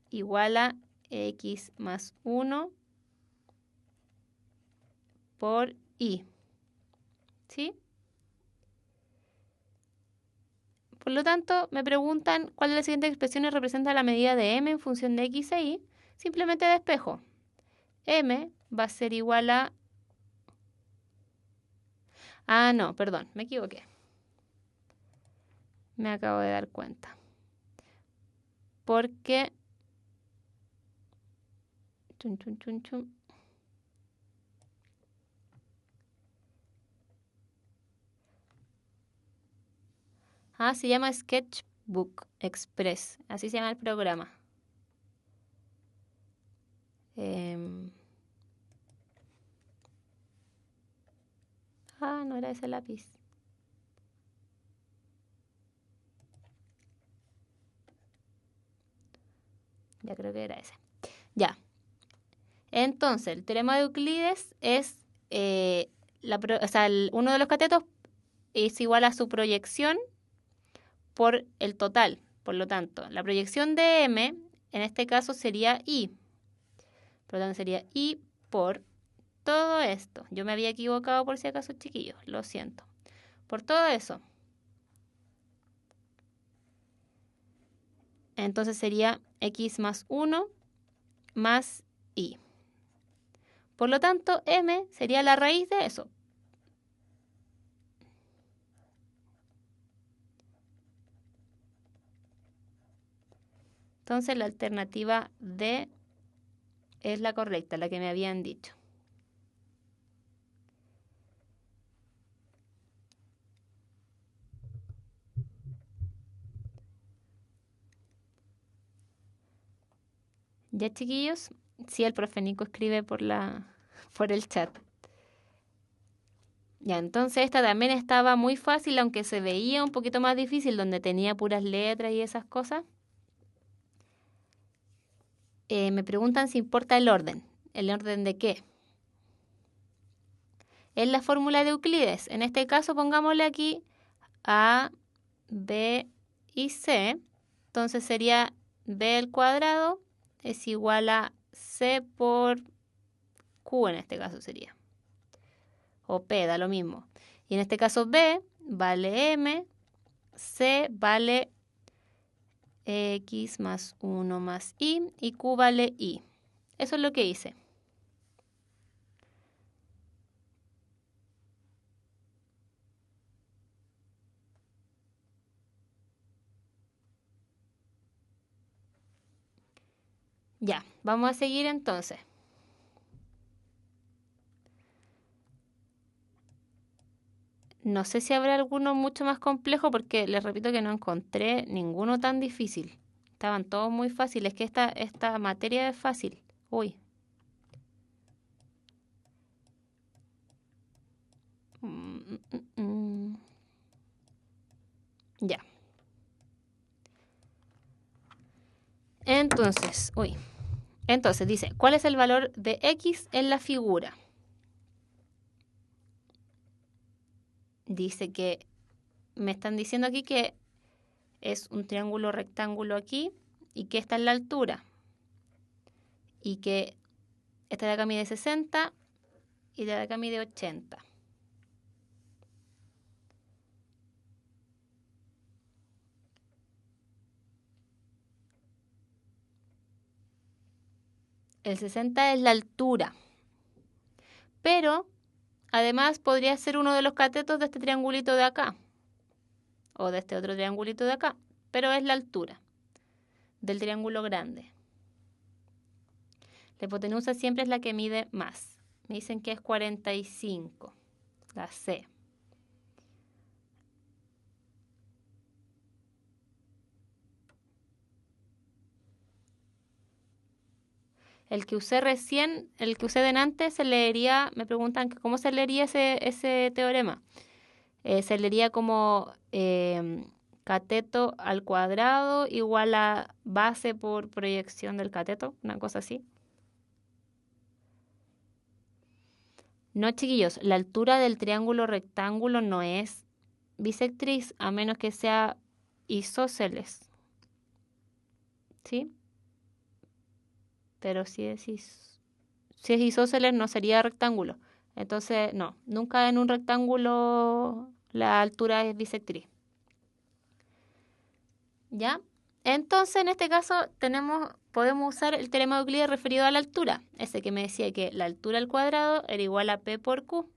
igual a x más 1 por y. ¿Sí? Por lo tanto, me preguntan cuál de las siguientes expresiones representa la medida de m en función de x e y. Simplemente despejo. M va a ser igual a... Ah, no, perdón, me equivoqué. Me acabo de dar cuenta. Porque... Chun, chun, chun, chun. Ah, se llama Sketchbook Express. Así se llama el programa. No era ese lápiz. Ya creo que era ese. Ya. Entonces, el teorema de Euclides es... uno de los catetos es igual a su proyección por el total. Por lo tanto, la proyección de m, en este caso, sería y. Por lo tanto, sería y por todo esto. Yo me había equivocado por si acaso, chiquillos. Lo siento. Por todo eso. Entonces sería x más 1 más y. Por lo tanto, m sería la raíz de eso. Entonces la alternativa D es la correcta, la que me habían dicho. ¿Ya, chiquillos? Sí, el profe Nico escribe por el chat. Ya, entonces esta también estaba muy fácil, aunque se veía un poquito más difícil, donde tenía puras letras y esas cosas. Me preguntan si importa el orden. ¿El orden de qué? Es la fórmula de Euclides. En este caso pongámosle aquí A, B y C. Entonces sería B al cuadrado es igual a C por Q en este caso sería. O P, da lo mismo. Y en este caso B vale M, C vale X más 1 más Y Q vale Y. Eso es lo que hice. Ya, vamos a seguir entonces. No sé si habrá alguno mucho más complejo porque les repito que no encontré ninguno tan difícil. Estaban todos muy fáciles, que esta materia es fácil. Uy. Ya. Entonces dice, ¿cuál es el valor de X en la figura? Dice que me están diciendo aquí que es un triángulo rectángulo aquí y que esta es la altura. Y que esta de acá mide 60 y de acá mide 80. El 60 es la altura. Pero además podría ser uno de los catetos de este triangulito de acá. O de este otro triangulito de acá. Pero es la altura del triángulo grande. La hipotenusa siempre es la que mide más. Me dicen que es 45. La C. El que usé recién, el que usé delante, se leería, me preguntan que cómo se leería ese teorema. Se leería como cateto al cuadrado igual a base por proyección del cateto, una cosa así. No, chiquillos, la altura del triángulo rectángulo no es bisectriz a menos que sea isósceles. ¿Sí? Pero si es isósceles no sería rectángulo. Entonces, no, nunca en un rectángulo la altura es bisectriz. ¿Ya? Entonces, en este caso, podemos usar el teorema de Euclides referido a la altura. Ese que me decía que la altura al cuadrado era igual a P por Q.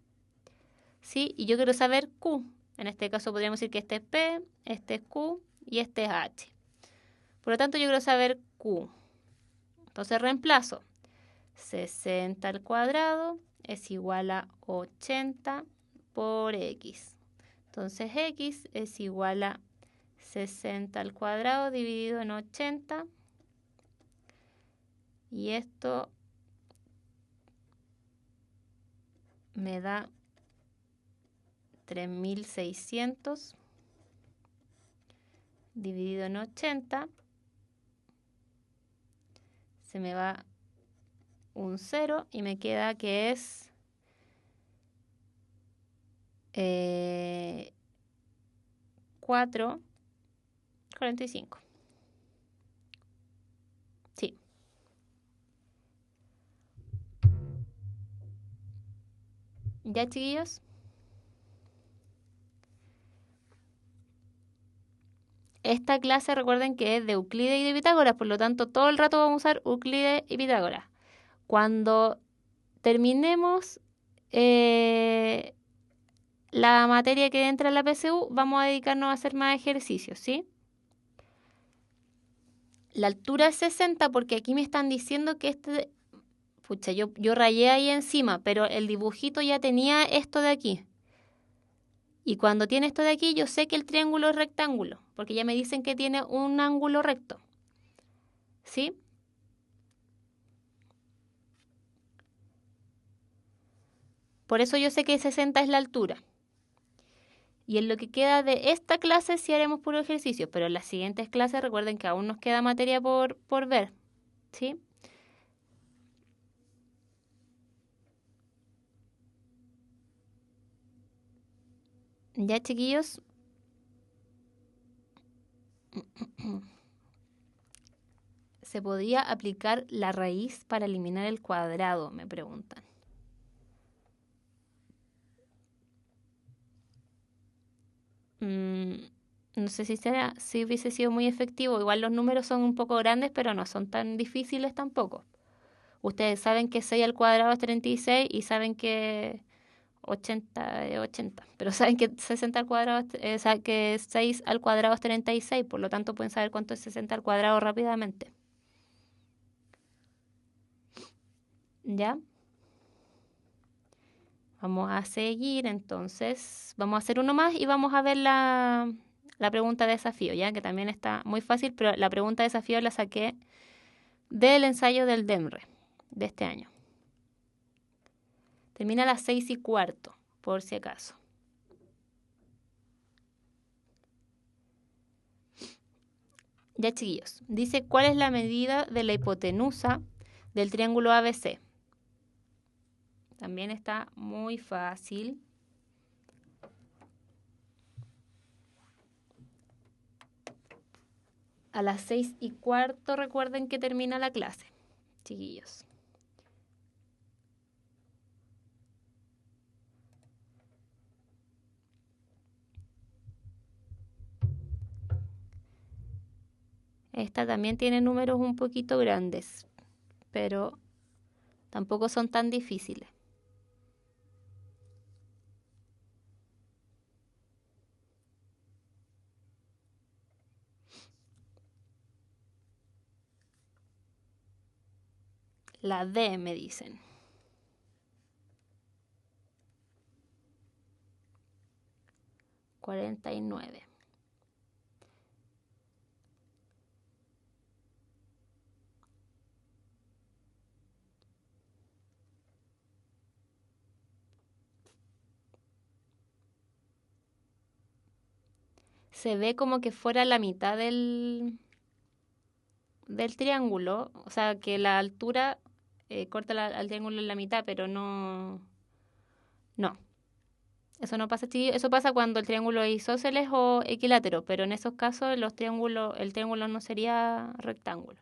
¿Sí? Y yo quiero saber Q. En este caso podríamos decir que este es P, este es Q y este es H. Por lo tanto, yo quiero saber Q. Entonces reemplazo. 60 al cuadrado es igual a 80 por X. Entonces X es igual a 60 al cuadrado dividido en 80. Y esto me da 3600 dividido en 80. Se me va un 0 y me queda que es 4,45. Sí. ¿Ya, chiquillos? Esta clase recuerden que es de Euclides y de Pitágoras, por lo tanto todo el rato vamos a usar Euclides y Pitágoras. Cuando terminemos la materia que entra en la PSU, vamos a dedicarnos a hacer más ejercicios, ¿sí? La altura es 60 porque aquí me están diciendo que pucha, yo rayé ahí encima, pero el dibujito ya tenía esto de aquí. Y cuando tiene esto de aquí, yo sé que el triángulo es rectángulo, porque ya me dicen que tiene un ángulo recto. ¿Sí? Por eso yo sé que 60 es la altura. Y en lo que queda de esta clase sí haremos puro ejercicio, pero en las siguientes clases recuerden que aún nos queda materia por ver, ¿sí? Ya, chiquillos. ¿Se podría aplicar la raíz para eliminar el cuadrado? Me preguntan. No sé si hubiese sido muy efectivo. Igual los números son un poco grandes, pero no son tan difíciles tampoco. Ustedes saben que 6 al cuadrado es 36 y saben que 80 es 80. Pero saben que 60 al cuadrado que 6 al cuadrado es 36. Por lo tanto, pueden saber cuánto es 60 al cuadrado rápidamente. ¿Ya? Vamos a seguir, entonces. Vamos a hacer uno más y vamos a ver la pregunta de desafío, ya que también está muy fácil, pero la pregunta de desafío la saqué del ensayo del DEMRE de este año. Termina a las 6:15, por si acaso. Ya, chiquillos. Dice, ¿cuál es la medida de la hipotenusa del triángulo ABC? También está muy fácil. A las 6:15 recuerden que termina la clase, chiquillos. Esta también tiene números un poquito grandes, pero tampoco son tan difíciles. La D me dicen. $49. Se ve como que fuera la mitad del triángulo, o sea, que la altura corta al triángulo en la mitad, pero no. No, eso no pasa, chiquillos. Eso pasa cuando el triángulo es isósceles o equilátero, pero en esos casos el triángulo no sería rectángulo.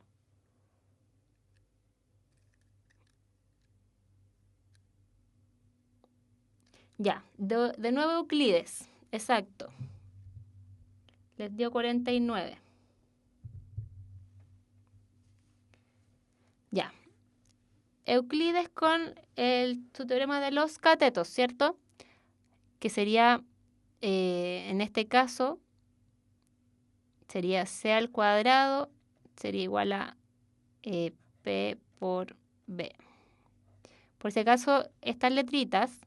Ya, de nuevo Euclides, exacto. Les dio 49. Ya. Euclides con su teorema de los catetos, ¿cierto? Que sería, en este caso, sería C al cuadrado, sería igual a P por B. Por si acaso, estas letritas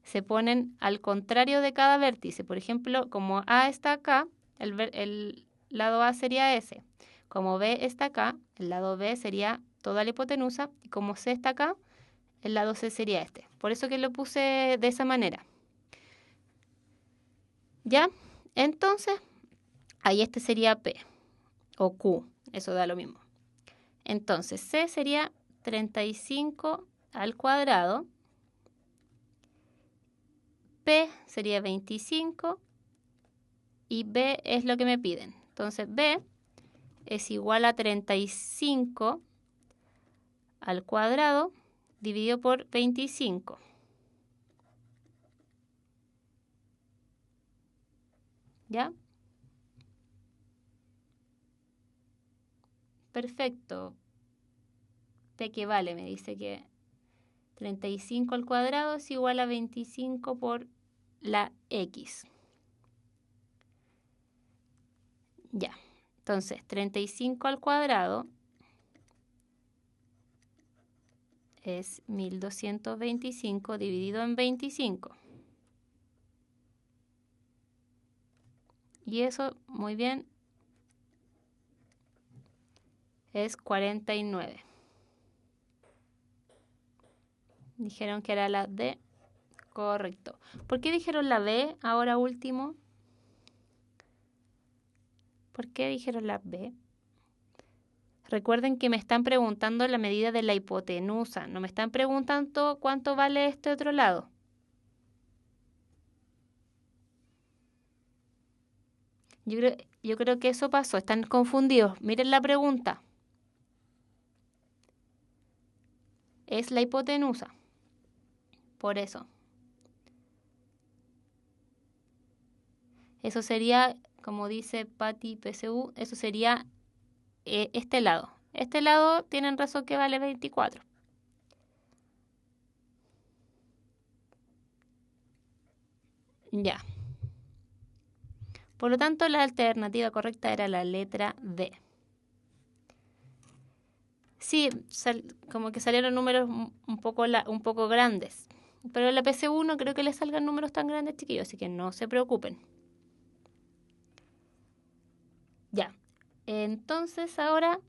se ponen al contrario de cada vértice. Por ejemplo, como A está acá, el lado A sería ese. Como B está acá, el lado B sería toda la hipotenusa. Y como C está acá, el lado C sería este. Por eso que lo puse de esa manera. ¿Ya? Entonces, ahí este sería P o Q. Eso da lo mismo. Entonces, C sería 35 al cuadrado. P sería 25 y B es lo que me piden. Entonces B es igual a 35 al cuadrado dividido por 25. ¿Ya? Perfecto. P que vale, me dice que 35 al cuadrado es igual a 25 por la X. Ya. Entonces, 35 al cuadrado es 1225 dividido en 25. Y eso, muy bien, es 49. Dijeron que era la D Correcto. ¿Por qué dijeron la B ahora último? ¿Por qué dijeron la B? Recuerden que me están preguntando la medida de la hipotenusa. No me están preguntando cuánto vale este otro lado. Yo creo que eso pasó. Están confundidos. Miren la pregunta. Es la hipotenusa. Por eso. Eso sería, como dice Patti PSU, eso sería este lado. Este lado tienen razón que vale 24. Ya. Por lo tanto, la alternativa correcta era la letra D. Sí, como que salieron números un poco grandes. Pero en la PC1 no creo que le salgan números tan grandes, chiquillos, así que no se preocupen. Ya. Entonces ahora,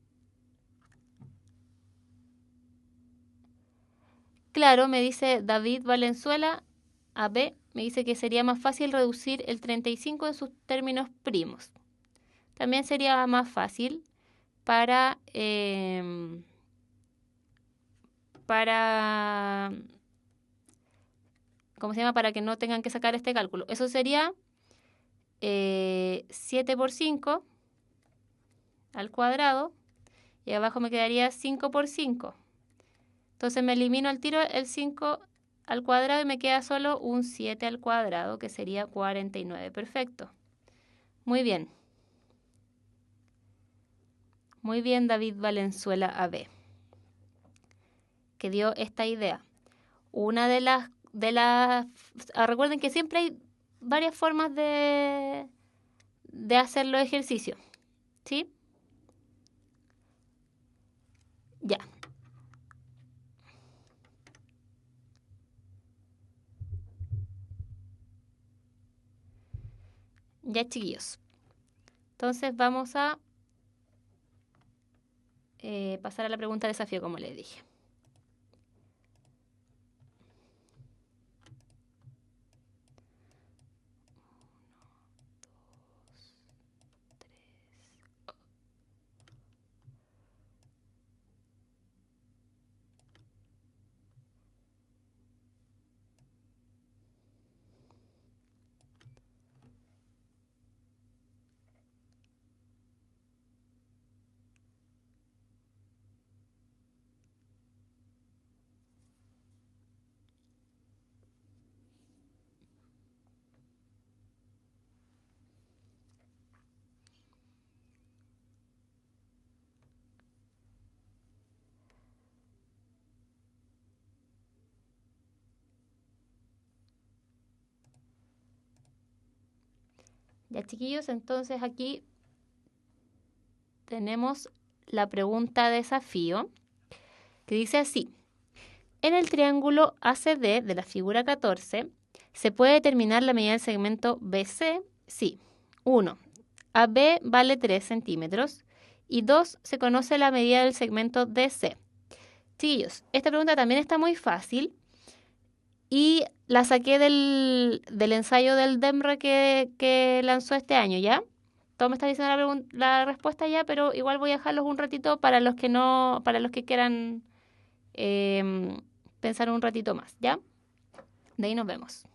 claro, me dice David Valenzuela, AB, me dice que sería más fácil reducir el 35 en sus términos primos. También sería más fácil para, ¿cómo se llama? Para que no tengan que sacar este cálculo. Eso sería 7 por 5 al cuadrado y abajo me quedaría 5 por 5. Entonces me elimino al tiro el 5 al cuadrado y me queda solo un 7 al cuadrado, que sería 49. Perfecto. Muy bien. Muy bien, David Valenzuela AB, que dio esta idea. Una de las recuerden que siempre hay varias formas de hacer los ejercicios, ¿sí? Ya. Ya, chiquillos. Entonces vamos a pasar a la pregunta desafío, como les dije. Ya, chiquillos, entonces aquí tenemos la pregunta desafío, que dice así. En el triángulo ACD de la figura 14, ¿se puede determinar la medida del segmento BC? Sí. 1. AB vale 3 centímetros. Y 2. Se conoce la medida del segmento DC. Chiquillos, esta pregunta también está muy fácil. Y la saqué del ensayo del DEMRA que lanzó este año, ¿ya? Todo me está diciendo la respuesta ya, pero igual voy a dejarlos un ratito para los que no, para los que quieran em, pensar un ratito más, ¿ya? De ahí nos vemos.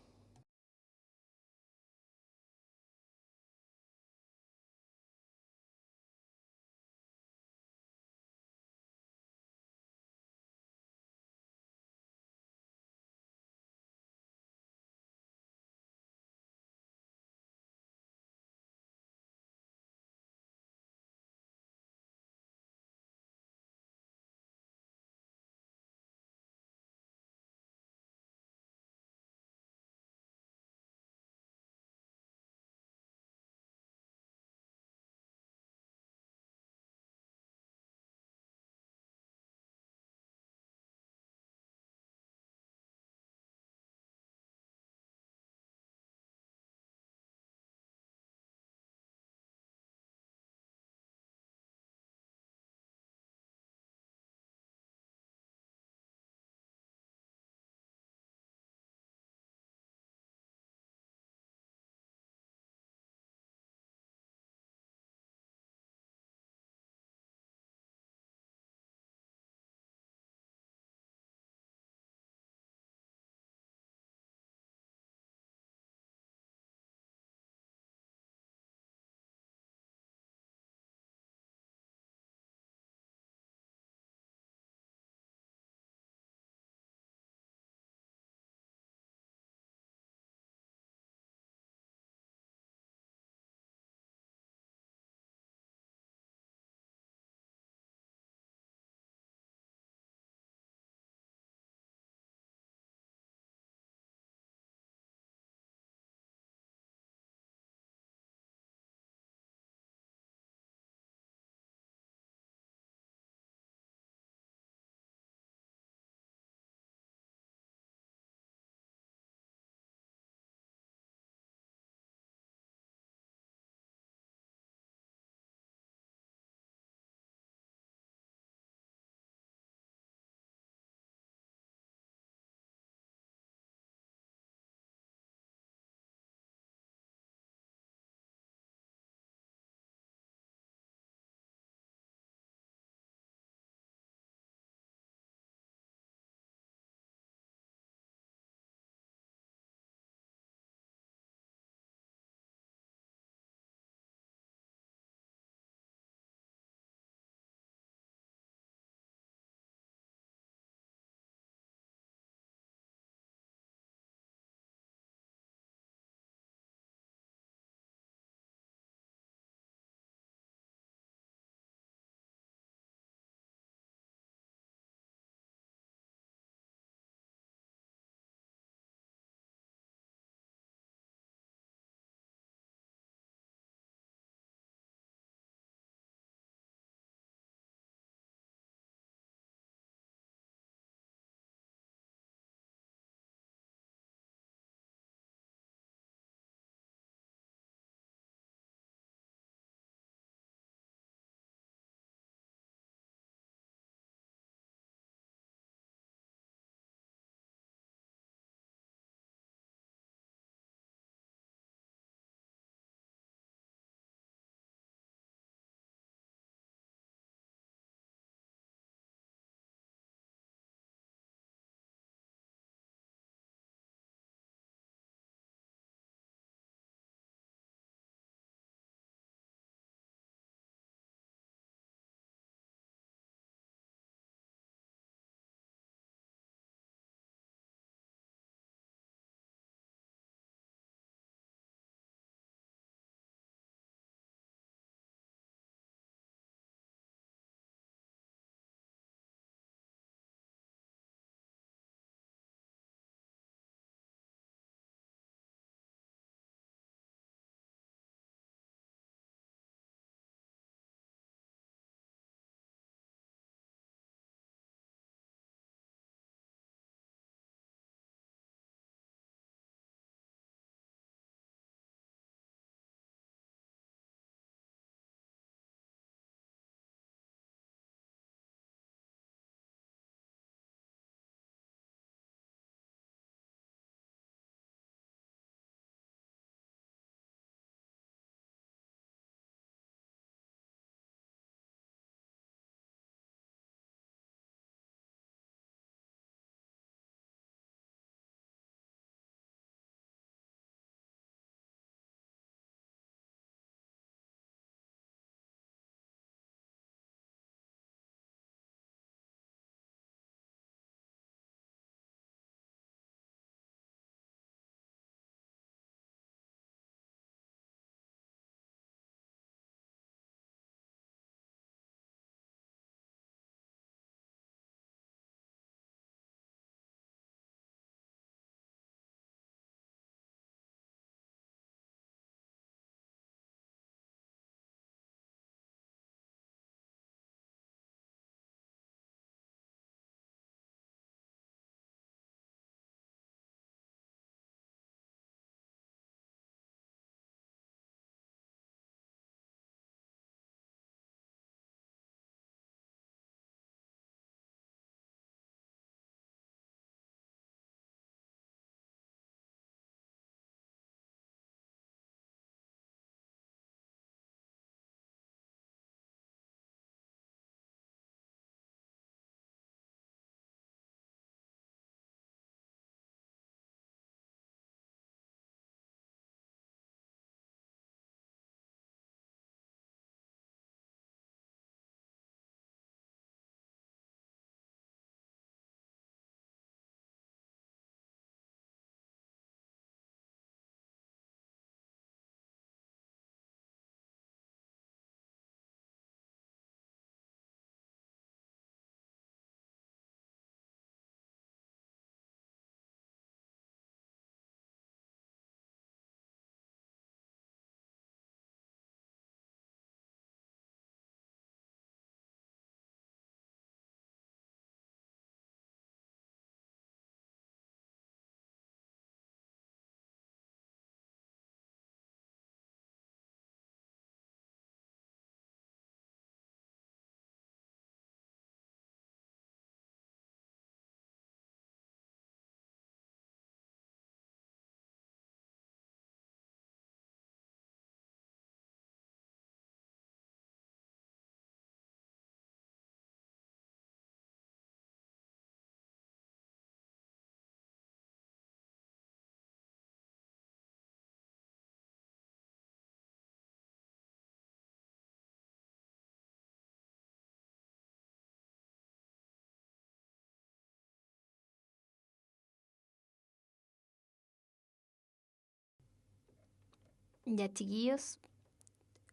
Ya, chiquillos,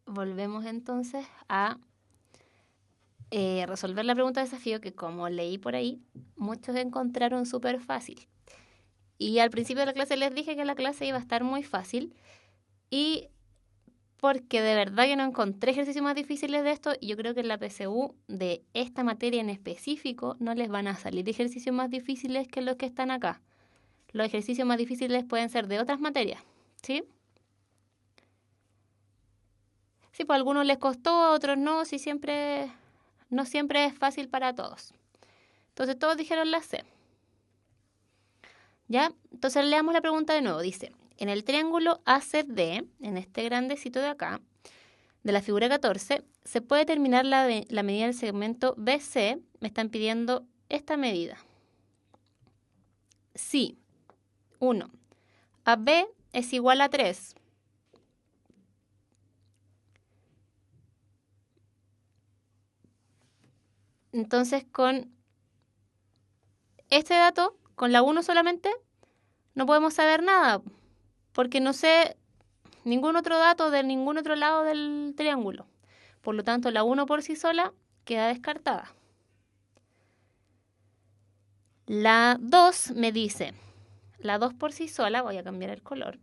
volvemos entonces a resolver la pregunta de desafío que, como leí por ahí, muchos encontraron súper fácil. Y al principio de la clase les dije que la clase iba a estar muy fácil y porque de verdad que no encontré ejercicios más difíciles de esto y yo creo que en la PSU de esta materia en específico no les van a salir ejercicios más difíciles que los que están acá. Los ejercicios más difíciles pueden ser de otras materias, ¿sí? Sí, pues a algunos les costó, a otros no, no siempre es fácil para todos. Entonces todos dijeron la C. ¿Ya? Entonces leamos la pregunta de nuevo. Dice, en el triángulo ACD, en este grandecito de acá, de la figura 14, se puede determinar la medida del segmento BC. Me están pidiendo esta medida. Sí. 1. AB es igual a 3. Entonces, con este dato, con la 1 solamente, no podemos saber nada, porque no sé ningún otro dato de ningún otro lado del triángulo. Por lo tanto, la 1 por sí sola queda descartada. La 2 me dice, la 2 por sí sola, voy a cambiar el color,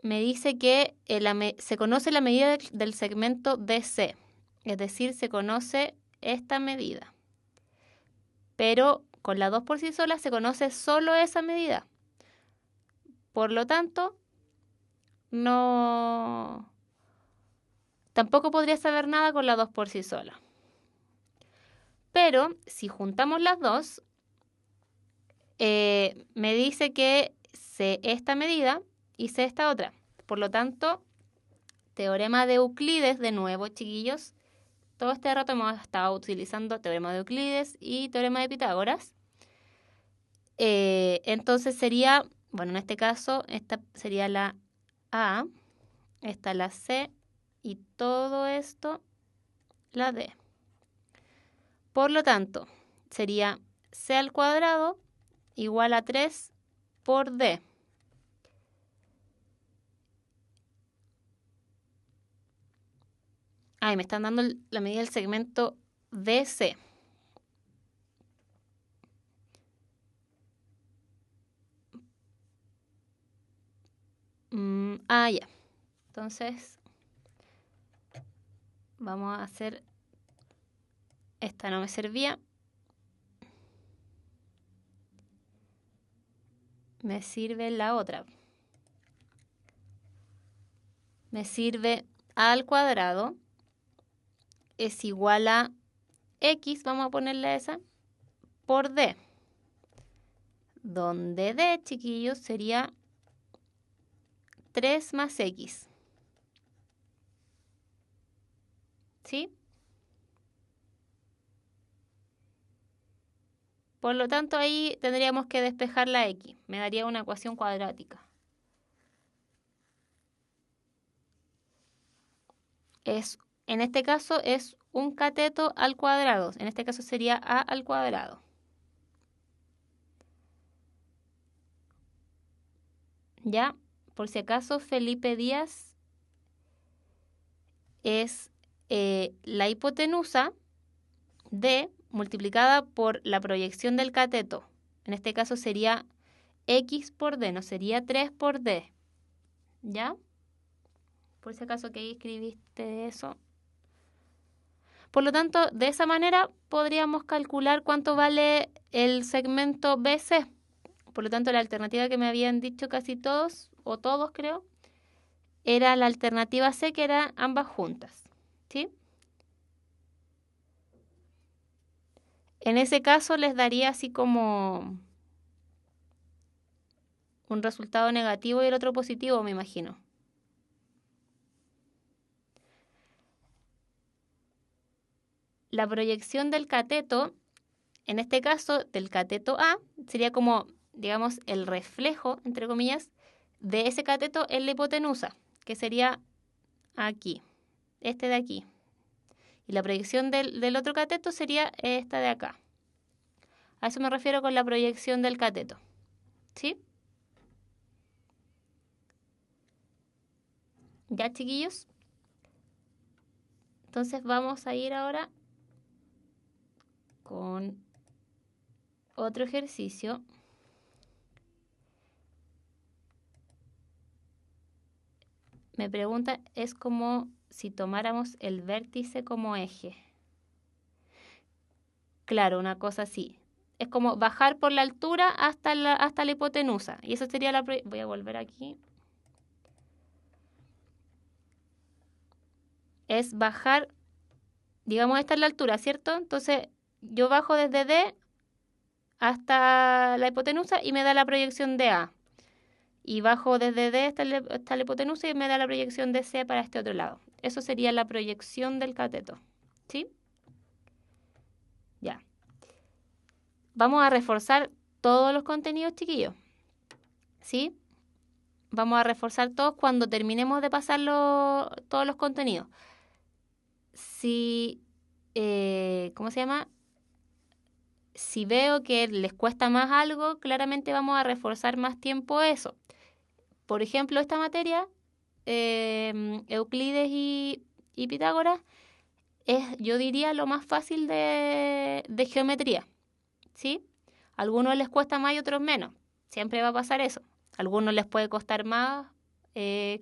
me dice que se conoce la medida del segmento DC, es decir, se conoce esta medida. Pero con la 2 por sí sola se conoce solo esa medida. Por lo tanto, tampoco podría saber nada con la 2 por sí sola. Pero si juntamos las dos, me dice que sé esta medida y sé esta otra. Por lo tanto, teorema de Euclides, de nuevo, chiquillos. Todo este rato hemos estado utilizando teorema de Euclides y teorema de Pitágoras. Entonces sería, bueno, en este caso, esta sería la A, esta la C y todo esto la D. Por lo tanto, sería C al cuadrado igual a 3 por D. Ay, me están dando la medida del segmento DC. Ya. Entonces, vamos a hacer... Esta no me servía. Me sirve la otra. Me sirve A al cuadrado es igual a X, vamos a ponerle esa, por D. Donde D, chiquillos, sería 3 más X. ¿Sí? Por lo tanto, ahí tendríamos que despejar la X. Me daría una ecuación cuadrática. En este caso es un cateto al cuadrado. En este caso sería A al cuadrado. ¿Ya? Por si acaso, Felipe Díaz es la hipotenusa D multiplicada por la proyección del cateto. En este caso sería X por D, no sería 3 por D. ¿Ya? Por si acaso que ahí escribiste eso. Por lo tanto, de esa manera podríamos calcular cuánto vale el segmento BC. Por lo tanto, la alternativa que me habían dicho casi todos, o todos creo, era la alternativa C, que eran ambas juntas. ¿Sí? En ese caso les daría así como un resultado negativo y el otro positivo, me imagino. La proyección del cateto, en este caso del cateto A, sería como, digamos, el reflejo, entre comillas, de ese cateto en la hipotenusa, que sería aquí, este de aquí. Y la proyección del otro cateto sería esta de acá. A eso me refiero con la proyección del cateto. ¿Sí? ¿Ya, chiquillos? Entonces vamos a ir ahora con otro ejercicio. Me pregunta, es como si tomáramos el vértice como eje. Claro, una cosa así. Es como bajar por la altura hasta la hipotenusa. Y eso sería la... Voy a volver aquí. Es bajar, digamos, esta es la altura, ¿cierto? Entonces yo bajo desde D hasta la hipotenusa y me da la proyección de A. Y bajo desde D hasta la hipotenusa y me da la proyección de C para este otro lado. Eso sería la proyección del cateto. ¿Sí? Ya. Vamos a reforzar todos los contenidos, chiquillos. ¿Sí? Vamos a reforzar todos cuando terminemos de pasar todos los contenidos. Si, ¿cómo se llama? Si veo que les cuesta más algo, claramente vamos a reforzar más tiempo eso. Por ejemplo, esta materia, Euclides y Pitágoras, es, yo diría, lo más fácil de geometría, ¿sí? A algunos les cuesta más y otros menos. Siempre va a pasar eso. A algunos les puede costar más,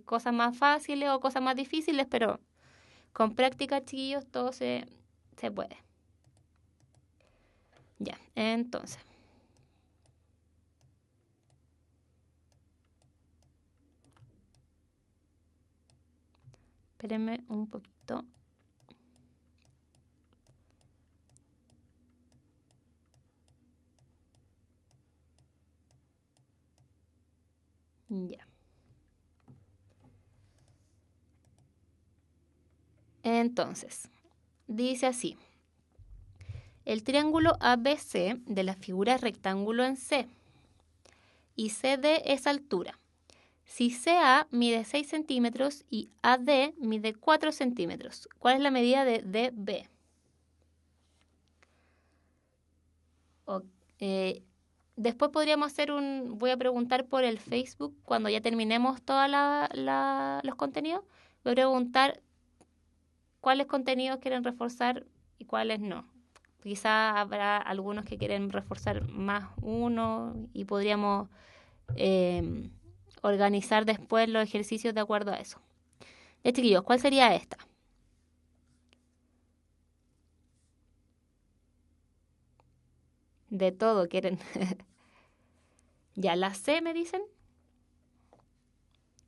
cosas más fáciles o cosas más difíciles, pero con práctica, chiquillos, todo se puede. Ya, entonces. Espérenme un poquito. Ya. Entonces, dice así. El triángulo ABC de la figura rectángulo en C y CD es altura. Si CA mide 6 centímetros y AD mide 4 centímetros, ¿cuál es la medida de DB? Después podríamos hacer voy a preguntar por el Facebook cuando ya terminemos todos los contenidos. Voy a preguntar cuáles contenidos quieren reforzar y cuáles no. Quizás habrá algunos que quieren reforzar más uno y podríamos organizar después los ejercicios de acuerdo a eso. Chiquillos, ¿cuál sería esta? De todo quieren. Ya, la C me dicen.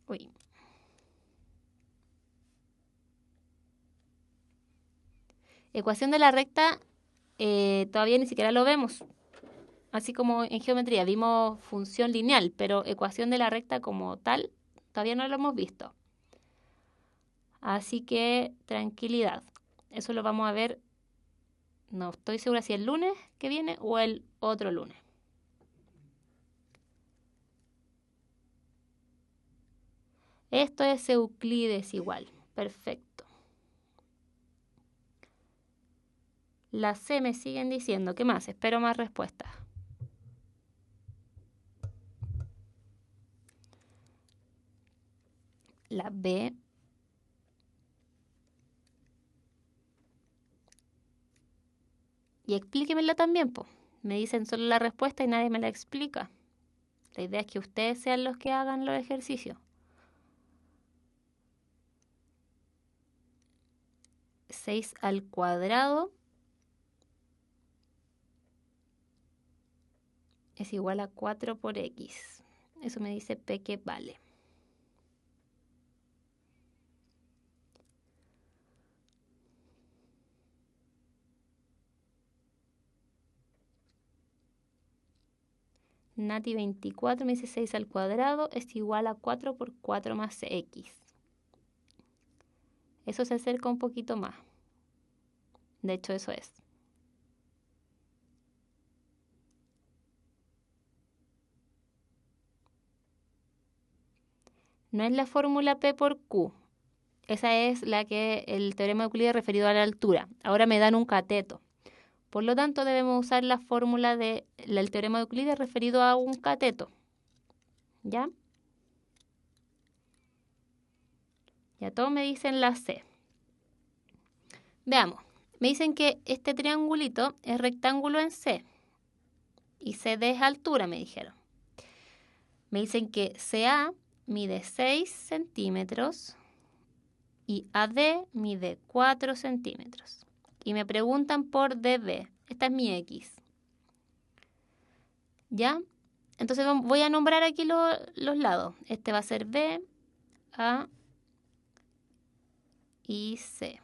Uy. Ecuación de la recta, todavía ni siquiera lo vemos. Así como en geometría vimos función lineal, pero ecuación de la recta como tal, todavía no lo hemos visto. Así que tranquilidad. Eso lo vamos a ver, no estoy segura si el lunes que viene o el otro lunes. Esto es Euclides igual. Perfecto. La C me siguen diciendo. ¿Qué más? Espero más respuestas. La B. Y explíquemela también, po. Me dicen solo la respuesta y nadie me la explica. La idea es que ustedes sean los que hagan los ejercicios. 6 al cuadrado es igual a 4 por X. Eso me dice P que vale. Nati 24 me dice 6 al cuadrado es igual a 4 por 4 más X. Eso se acerca un poquito más. De hecho, eso es. No es la fórmula P por Q. Esa es la que el teorema de Euclides referido a la altura. Ahora me dan un cateto. Por lo tanto, debemos usar la fórmula del teorema de Euclides referido a un cateto. ¿Ya? Ya todos me dicen la C. Veamos. Me dicen que este triangulito es rectángulo en C. Y CD es altura, me dijeron. Me dicen que CA mide 6 centímetros y AD mide 4 centímetros. Y me preguntan por DB. Esta es mi X. ¿Ya? Entonces voy a nombrar aquí los lados. Este va a ser B, A y C.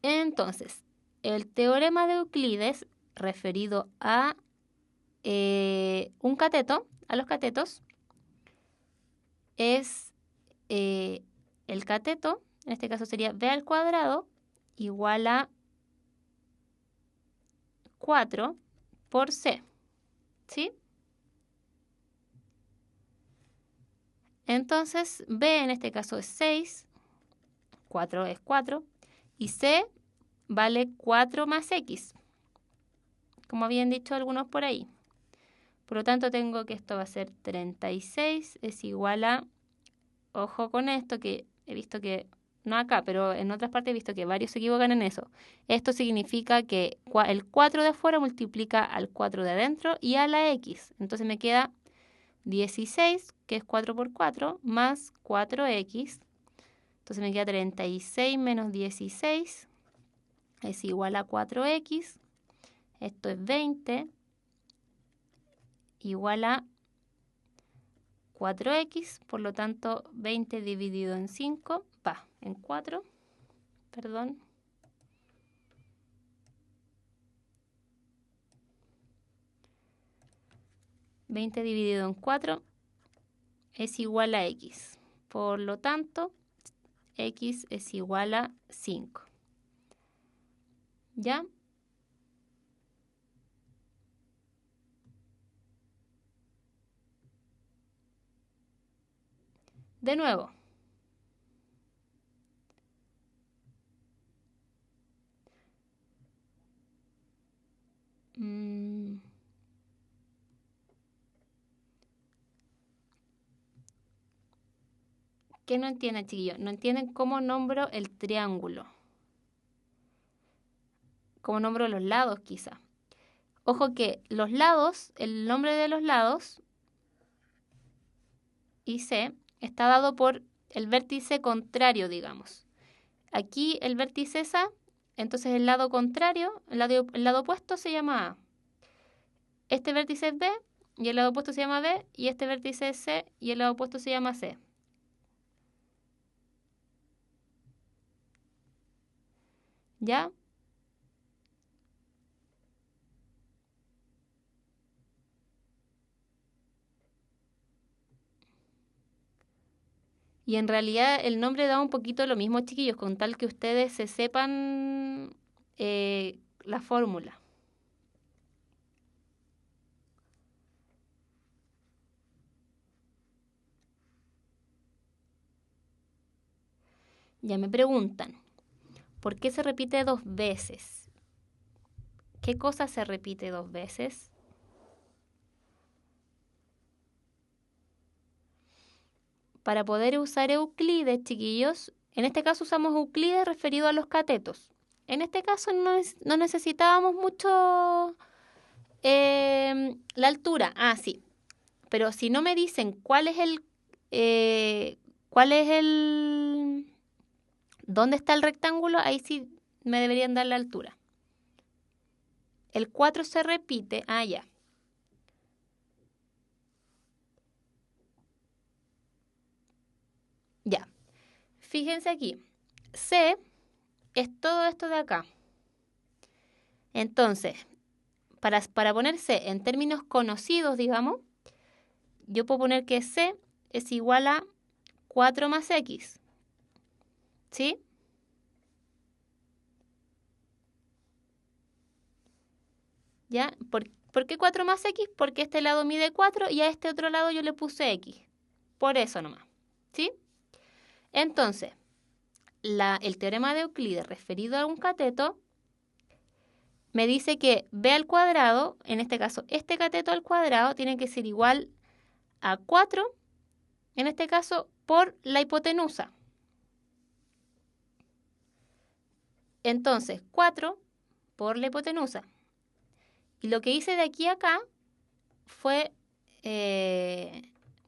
Entonces, el teorema de Euclides referido a un cateto, a los catetos, es el cateto, en este caso sería B al cuadrado, igual a 4 por C. ¿Sí? Entonces, B en este caso es 6, 4 es 4, y C vale 4 más X, como habían dicho algunos por ahí. Por lo tanto, tengo que esto va a ser 36, es igual a, ojo con esto, que he visto que, no acá, pero en otras partes he visto que varios se equivocan en eso. Esto significa que el 4 de afuera multiplica al 4 de adentro y a la X. Entonces me queda 16, que es 4 por 4, más 4X. Entonces me queda 36 menos 16 es igual a 4X. Esto es 20 igual a 4X. Por lo tanto, 20 dividido en 5, en 4, perdón. $20 dividido en 4 es igual a X. Por lo tanto, X es igual a 5. ¿Ya? De nuevo. ¿Qué no entienden, chiquillos? No entienden cómo nombro el triángulo. Cómo nombro los lados, quizá. Ojo que los lados, el nombre de los lados, y C, está dado por el vértice contrario, digamos. Aquí el vértice es A, entonces el lado contrario, el lado opuesto se llama A. Este vértice es B, y el lado opuesto se llama B, y este vértice es C, y el lado opuesto se llama C. ¿Ya? Y en realidad el nombre da un poquito lo mismo, chiquillos, con tal que ustedes se sepan la fórmula. Ya me preguntan, ¿por qué se repite 2 veces? ¿Qué cosa se repite 2 veces? Para poder usar Euclides, chiquillos, en este caso usamos Euclides referido a los catetos. En este caso no necesitábamos mucho la altura. Ah, sí. Pero si no me dicen cuál es dónde está el rectángulo, ahí sí me deberían dar la altura. El 4 se repite, ya. Ya. Fíjense aquí. C es todo esto de acá. Entonces, para poner C en términos conocidos, digamos, yo puedo poner que C es igual a 4 más X. ¿Sí? ¿Ya? ¿Por qué 4 más X? Porque este lado mide 4 y a este otro lado yo le puse X. Por eso nomás. ¿Sí? Entonces, el teorema de Euclides referido a un cateto me dice que B al cuadrado, en este caso este cateto al cuadrado, tiene que ser igual a 4, en este caso por la hipotenusa. Entonces, 4 por la hipotenusa. Y lo que hice de aquí a acá fue...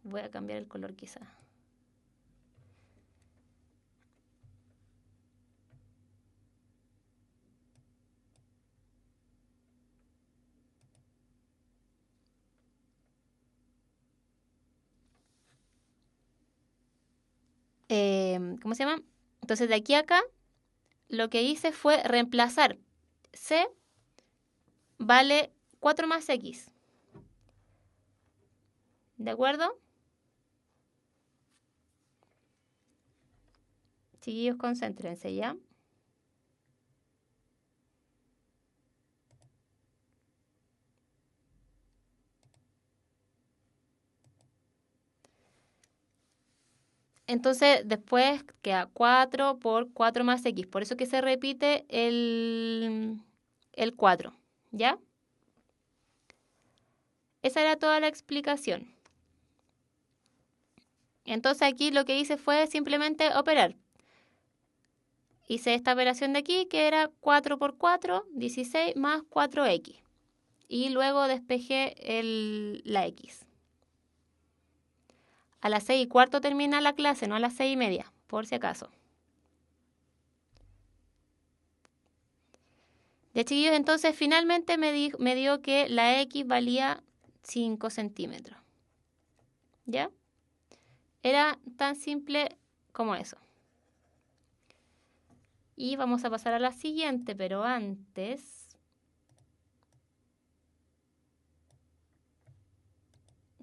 voy a cambiar el color quizá. ¿Cómo se llama? Entonces, de aquí a acá, lo que hice fue reemplazar C vale 4 más X. ¿De acuerdo? Chiquillos, concéntrense, ¿ya? Entonces, después queda 4 por 4 más X. Por eso que se repite el 4, ¿ya? Esa era toda la explicación. Entonces aquí lo que hice fue simplemente operar. Hice esta operación de aquí que era 4 por 4, 16 más 4X. Y luego despejé la X. A las 6:15 termina la clase, no a las 6:30, por si acaso. Ya, chiquillos, entonces finalmente me dio que la X valía 5 centímetros. ¿Ya? Era tan simple como eso. Y vamos a pasar a la siguiente, pero antes...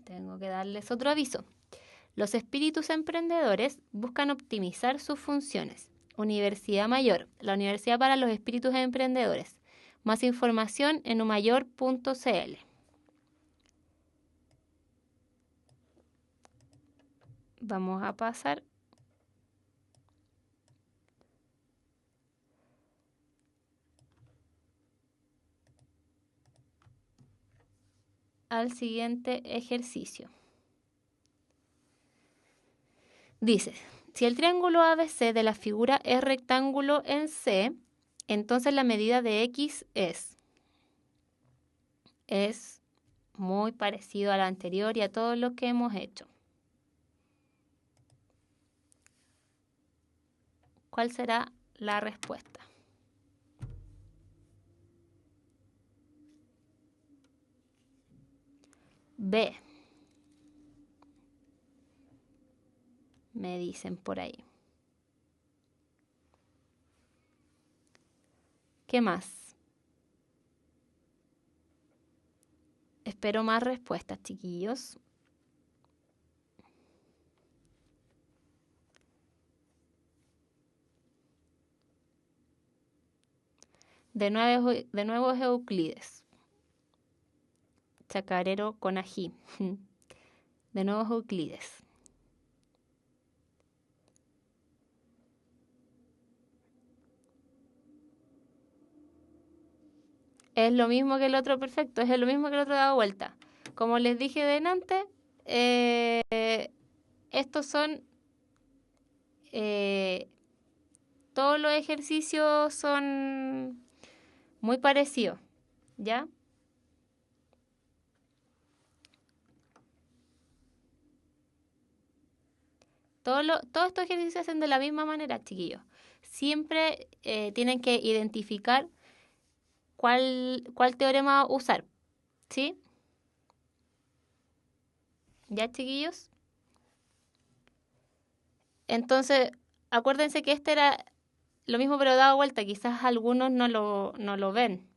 tengo que darles otro aviso. Los espíritus emprendedores buscan optimizar sus funciones. Universidad Mayor, la Universidad para los Espíritus Emprendedores. Más información en umayor.cl. Vamos a pasar al siguiente ejercicio. Dice, si el triángulo ABC de la figura es rectángulo en C, entonces la medida de X es muy parecido a la anterior y a todo lo que hemos hecho. ¿Cuál será la respuesta? B. Me dicen por ahí. ¿Qué más? Espero más respuestas, chiquillos. De nuevo es Euclides. Chacarero con ají. De nuevo es Euclides. Es lo mismo que el otro perfecto, es lo mismo que el otro dado vuelta. Como les dije delante, estos son... todos los ejercicios son muy parecidos, ¿ya? Todos estos ejercicios se hacen de la misma manera, chiquillos. Siempre tienen que identificar cuál teorema usar, ¿sí? ¿Ya, chiquillos? Entonces, acuérdense que este era lo mismo pero dado vuelta. Quizás algunos no lo ven.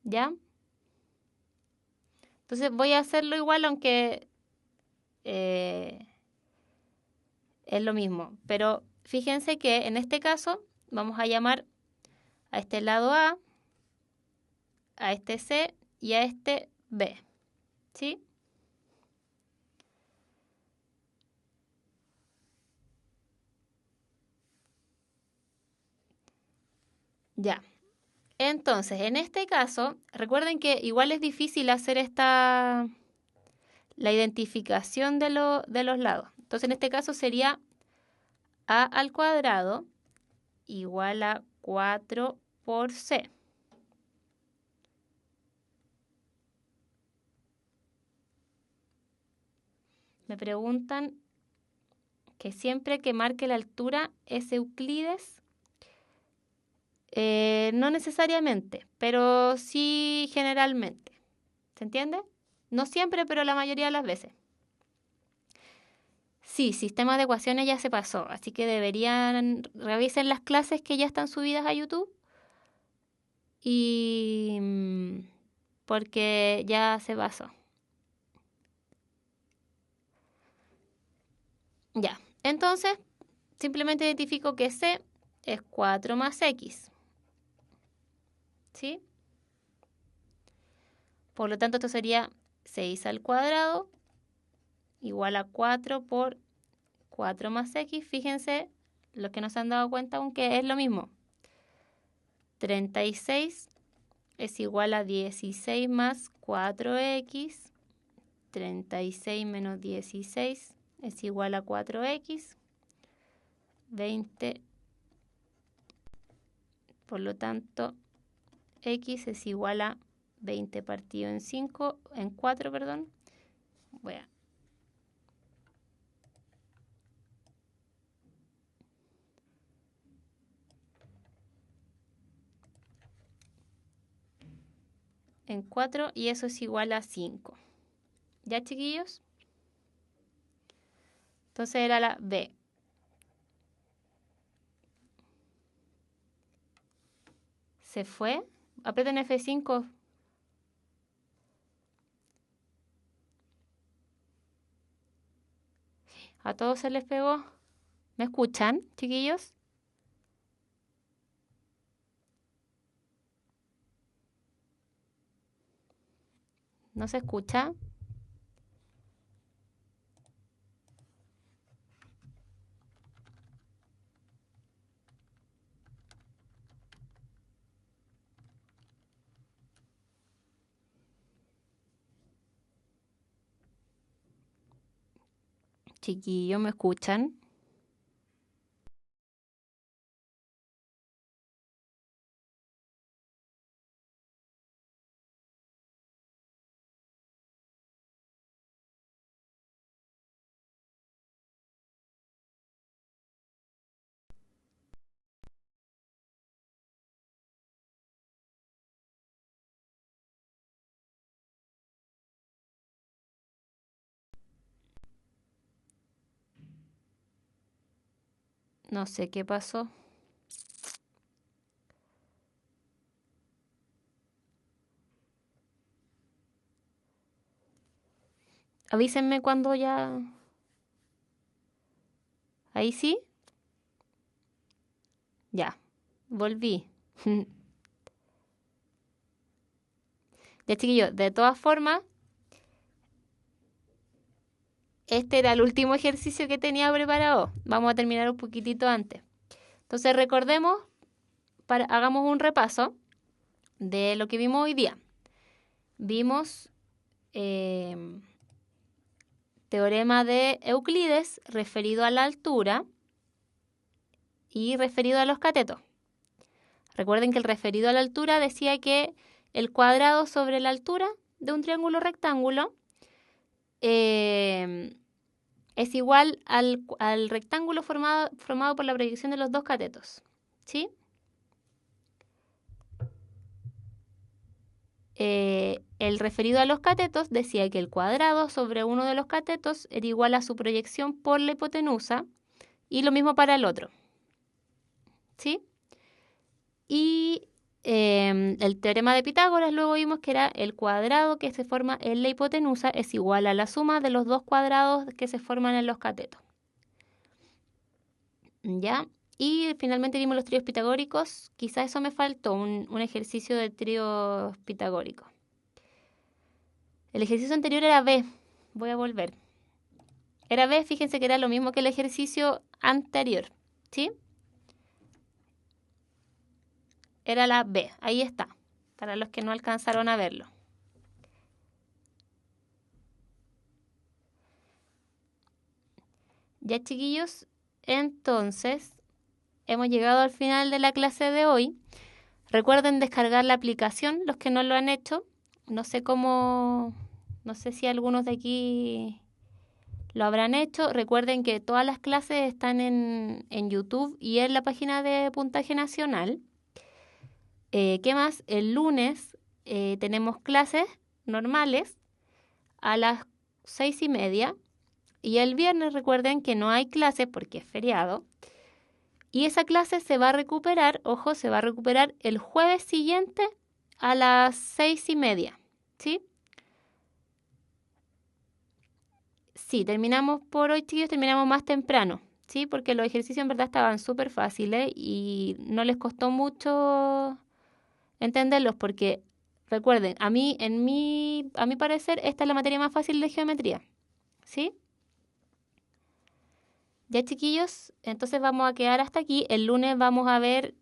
¿Ya? Entonces voy a hacerlo igual, aunque es lo mismo. Pero fíjense que en este caso vamos a llamar a este lado a este C y a este B. ¿Sí? Ya. Entonces, en este caso, recuerden que igual es difícil hacer la identificación de los lados. Entonces, en este caso sería a al cuadrado igual a 4 por c. Me preguntan que siempre que marque la altura es Euclides. No necesariamente, pero sí generalmente. ¿Se entiende? No siempre, pero la mayoría de las veces. Sí, sistema de ecuaciones ya se pasó, así que deberían revisen las clases que ya están subidas a YouTube y porque ya se pasó. Ya, entonces simplemente identifico que C es 4 más X. ¿Sí? Por lo tanto, esto sería 6 al cuadrado igual a 4 por 4 más X. Fíjense, los que no se han dado cuenta aunque es lo mismo. 36 es igual a 16 más 4X. 36 menos 16 es igual a 4X. 20. Por lo tanto, X es igual a 20 partido en 5, en 4, perdón. Voy a... en 4 y eso es igual a 5. ¿Ya, chiquillos? Entonces era la B. ¿Se fue? Aprieten F5. A todos se les pegó. ¿Me escuchan, chiquillos? ¿No se escucha? Chiquillos, ¿me escuchan? No sé qué pasó. Avísenme cuando ya... ¿Ahí sí? Ya, volví. Ya, chiquillos, de todas formas, este era el último ejercicio que tenía preparado. Vamos a terminar un poquitito antes. Entonces, recordemos, hagamos un repaso de lo que vimos hoy día. Vimos teorema de Euclides referido a la altura y referido a los catetos. Recuerden que el referido a la altura decía que el cuadrado sobre la altura de un triángulo rectángulo es igual al rectángulo formado por la proyección de los dos catetos. ¿Sí? El referido a los catetos decía que el cuadrado sobre uno de los catetos era igual a su proyección por la hipotenusa y lo mismo para el otro. ¿Sí? Y el teorema de Pitágoras luego vimos que era el cuadrado que se forma en la hipotenusa es igual a la suma de los dos cuadrados que se forman en los catetos. ¿Ya? Y finalmente vimos los tríos pitagóricos. Quizá eso me faltó, un ejercicio de tríos pitagóricos. El ejercicio anterior era B. Voy a volver. Era B, fíjense que era lo mismo que el ejercicio anterior. ¿Sí? Era la B. Ahí está. Para los que no alcanzaron a verlo. Ya, chiquillos, entonces hemos llegado al final de la clase de hoy. Recuerden descargar la aplicación, los que no lo han hecho. No sé cómo, no sé si algunos de aquí lo habrán hecho. Recuerden que todas las clases están en YouTube y en la página de Puntaje Nacional. ¿Qué más? El lunes tenemos clases normales a las 6:30. Y el viernes recuerden que no hay clase porque es feriado. Y esa clase se va a recuperar, ojo, se va a recuperar el jueves siguiente a las 6:30. ¿Sí? Sí, terminamos por hoy, chicos, terminamos más temprano. ¿Sí? Porque los ejercicios en verdad estaban súper fáciles y no les costó mucho entenderlos porque, recuerden, a mi parecer, esta es la materia más fácil de geometría. ¿Sí? Ya, chiquillos, entonces vamos a quedar hasta aquí. El lunes vamos a ver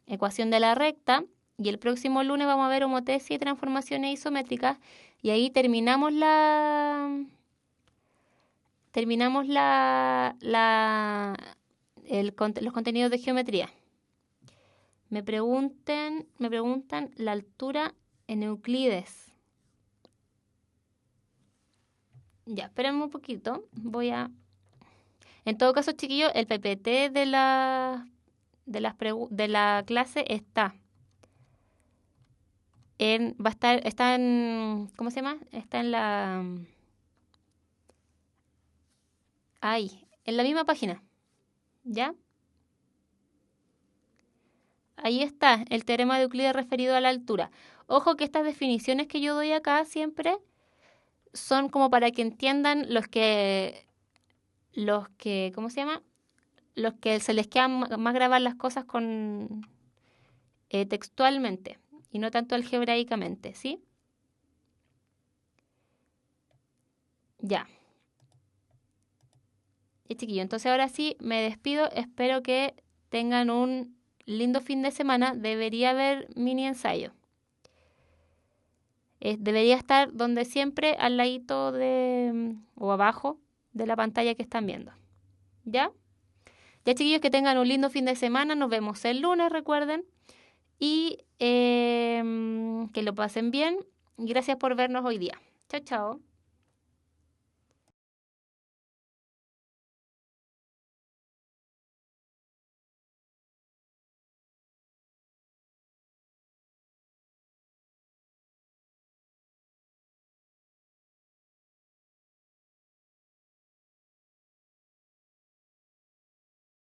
ecuación de la recta y el próximo lunes vamos a ver homotesia y transformaciones isométricas y ahí los contenidos de geometría. Me preguntan la altura en Euclides. Ya, espérenme un poquito. En todo caso, chiquillos, el PPT de la clase está en, ¿cómo se llama? Está en la misma página, ¿ya? Ahí está el teorema de Euclides referido a la altura. Ojo que estas definiciones que yo doy acá siempre son como para que entiendan ¿cómo se llama? Los que se les quedan más grabar las cosas textualmente y no tanto algebraicamente, ¿sí? Ya. Y chiquillo, entonces ahora sí me despido. Espero que tengan un lindo fin de semana. Debería haber mini ensayo. Debería estar donde siempre, al ladito o abajo de la pantalla que están viendo. ¿Ya? Ya, chiquillos, que tengan un lindo fin de semana. Nos vemos el lunes, recuerden. Y que lo pasen bien. Gracias por vernos hoy día. Chao, chao.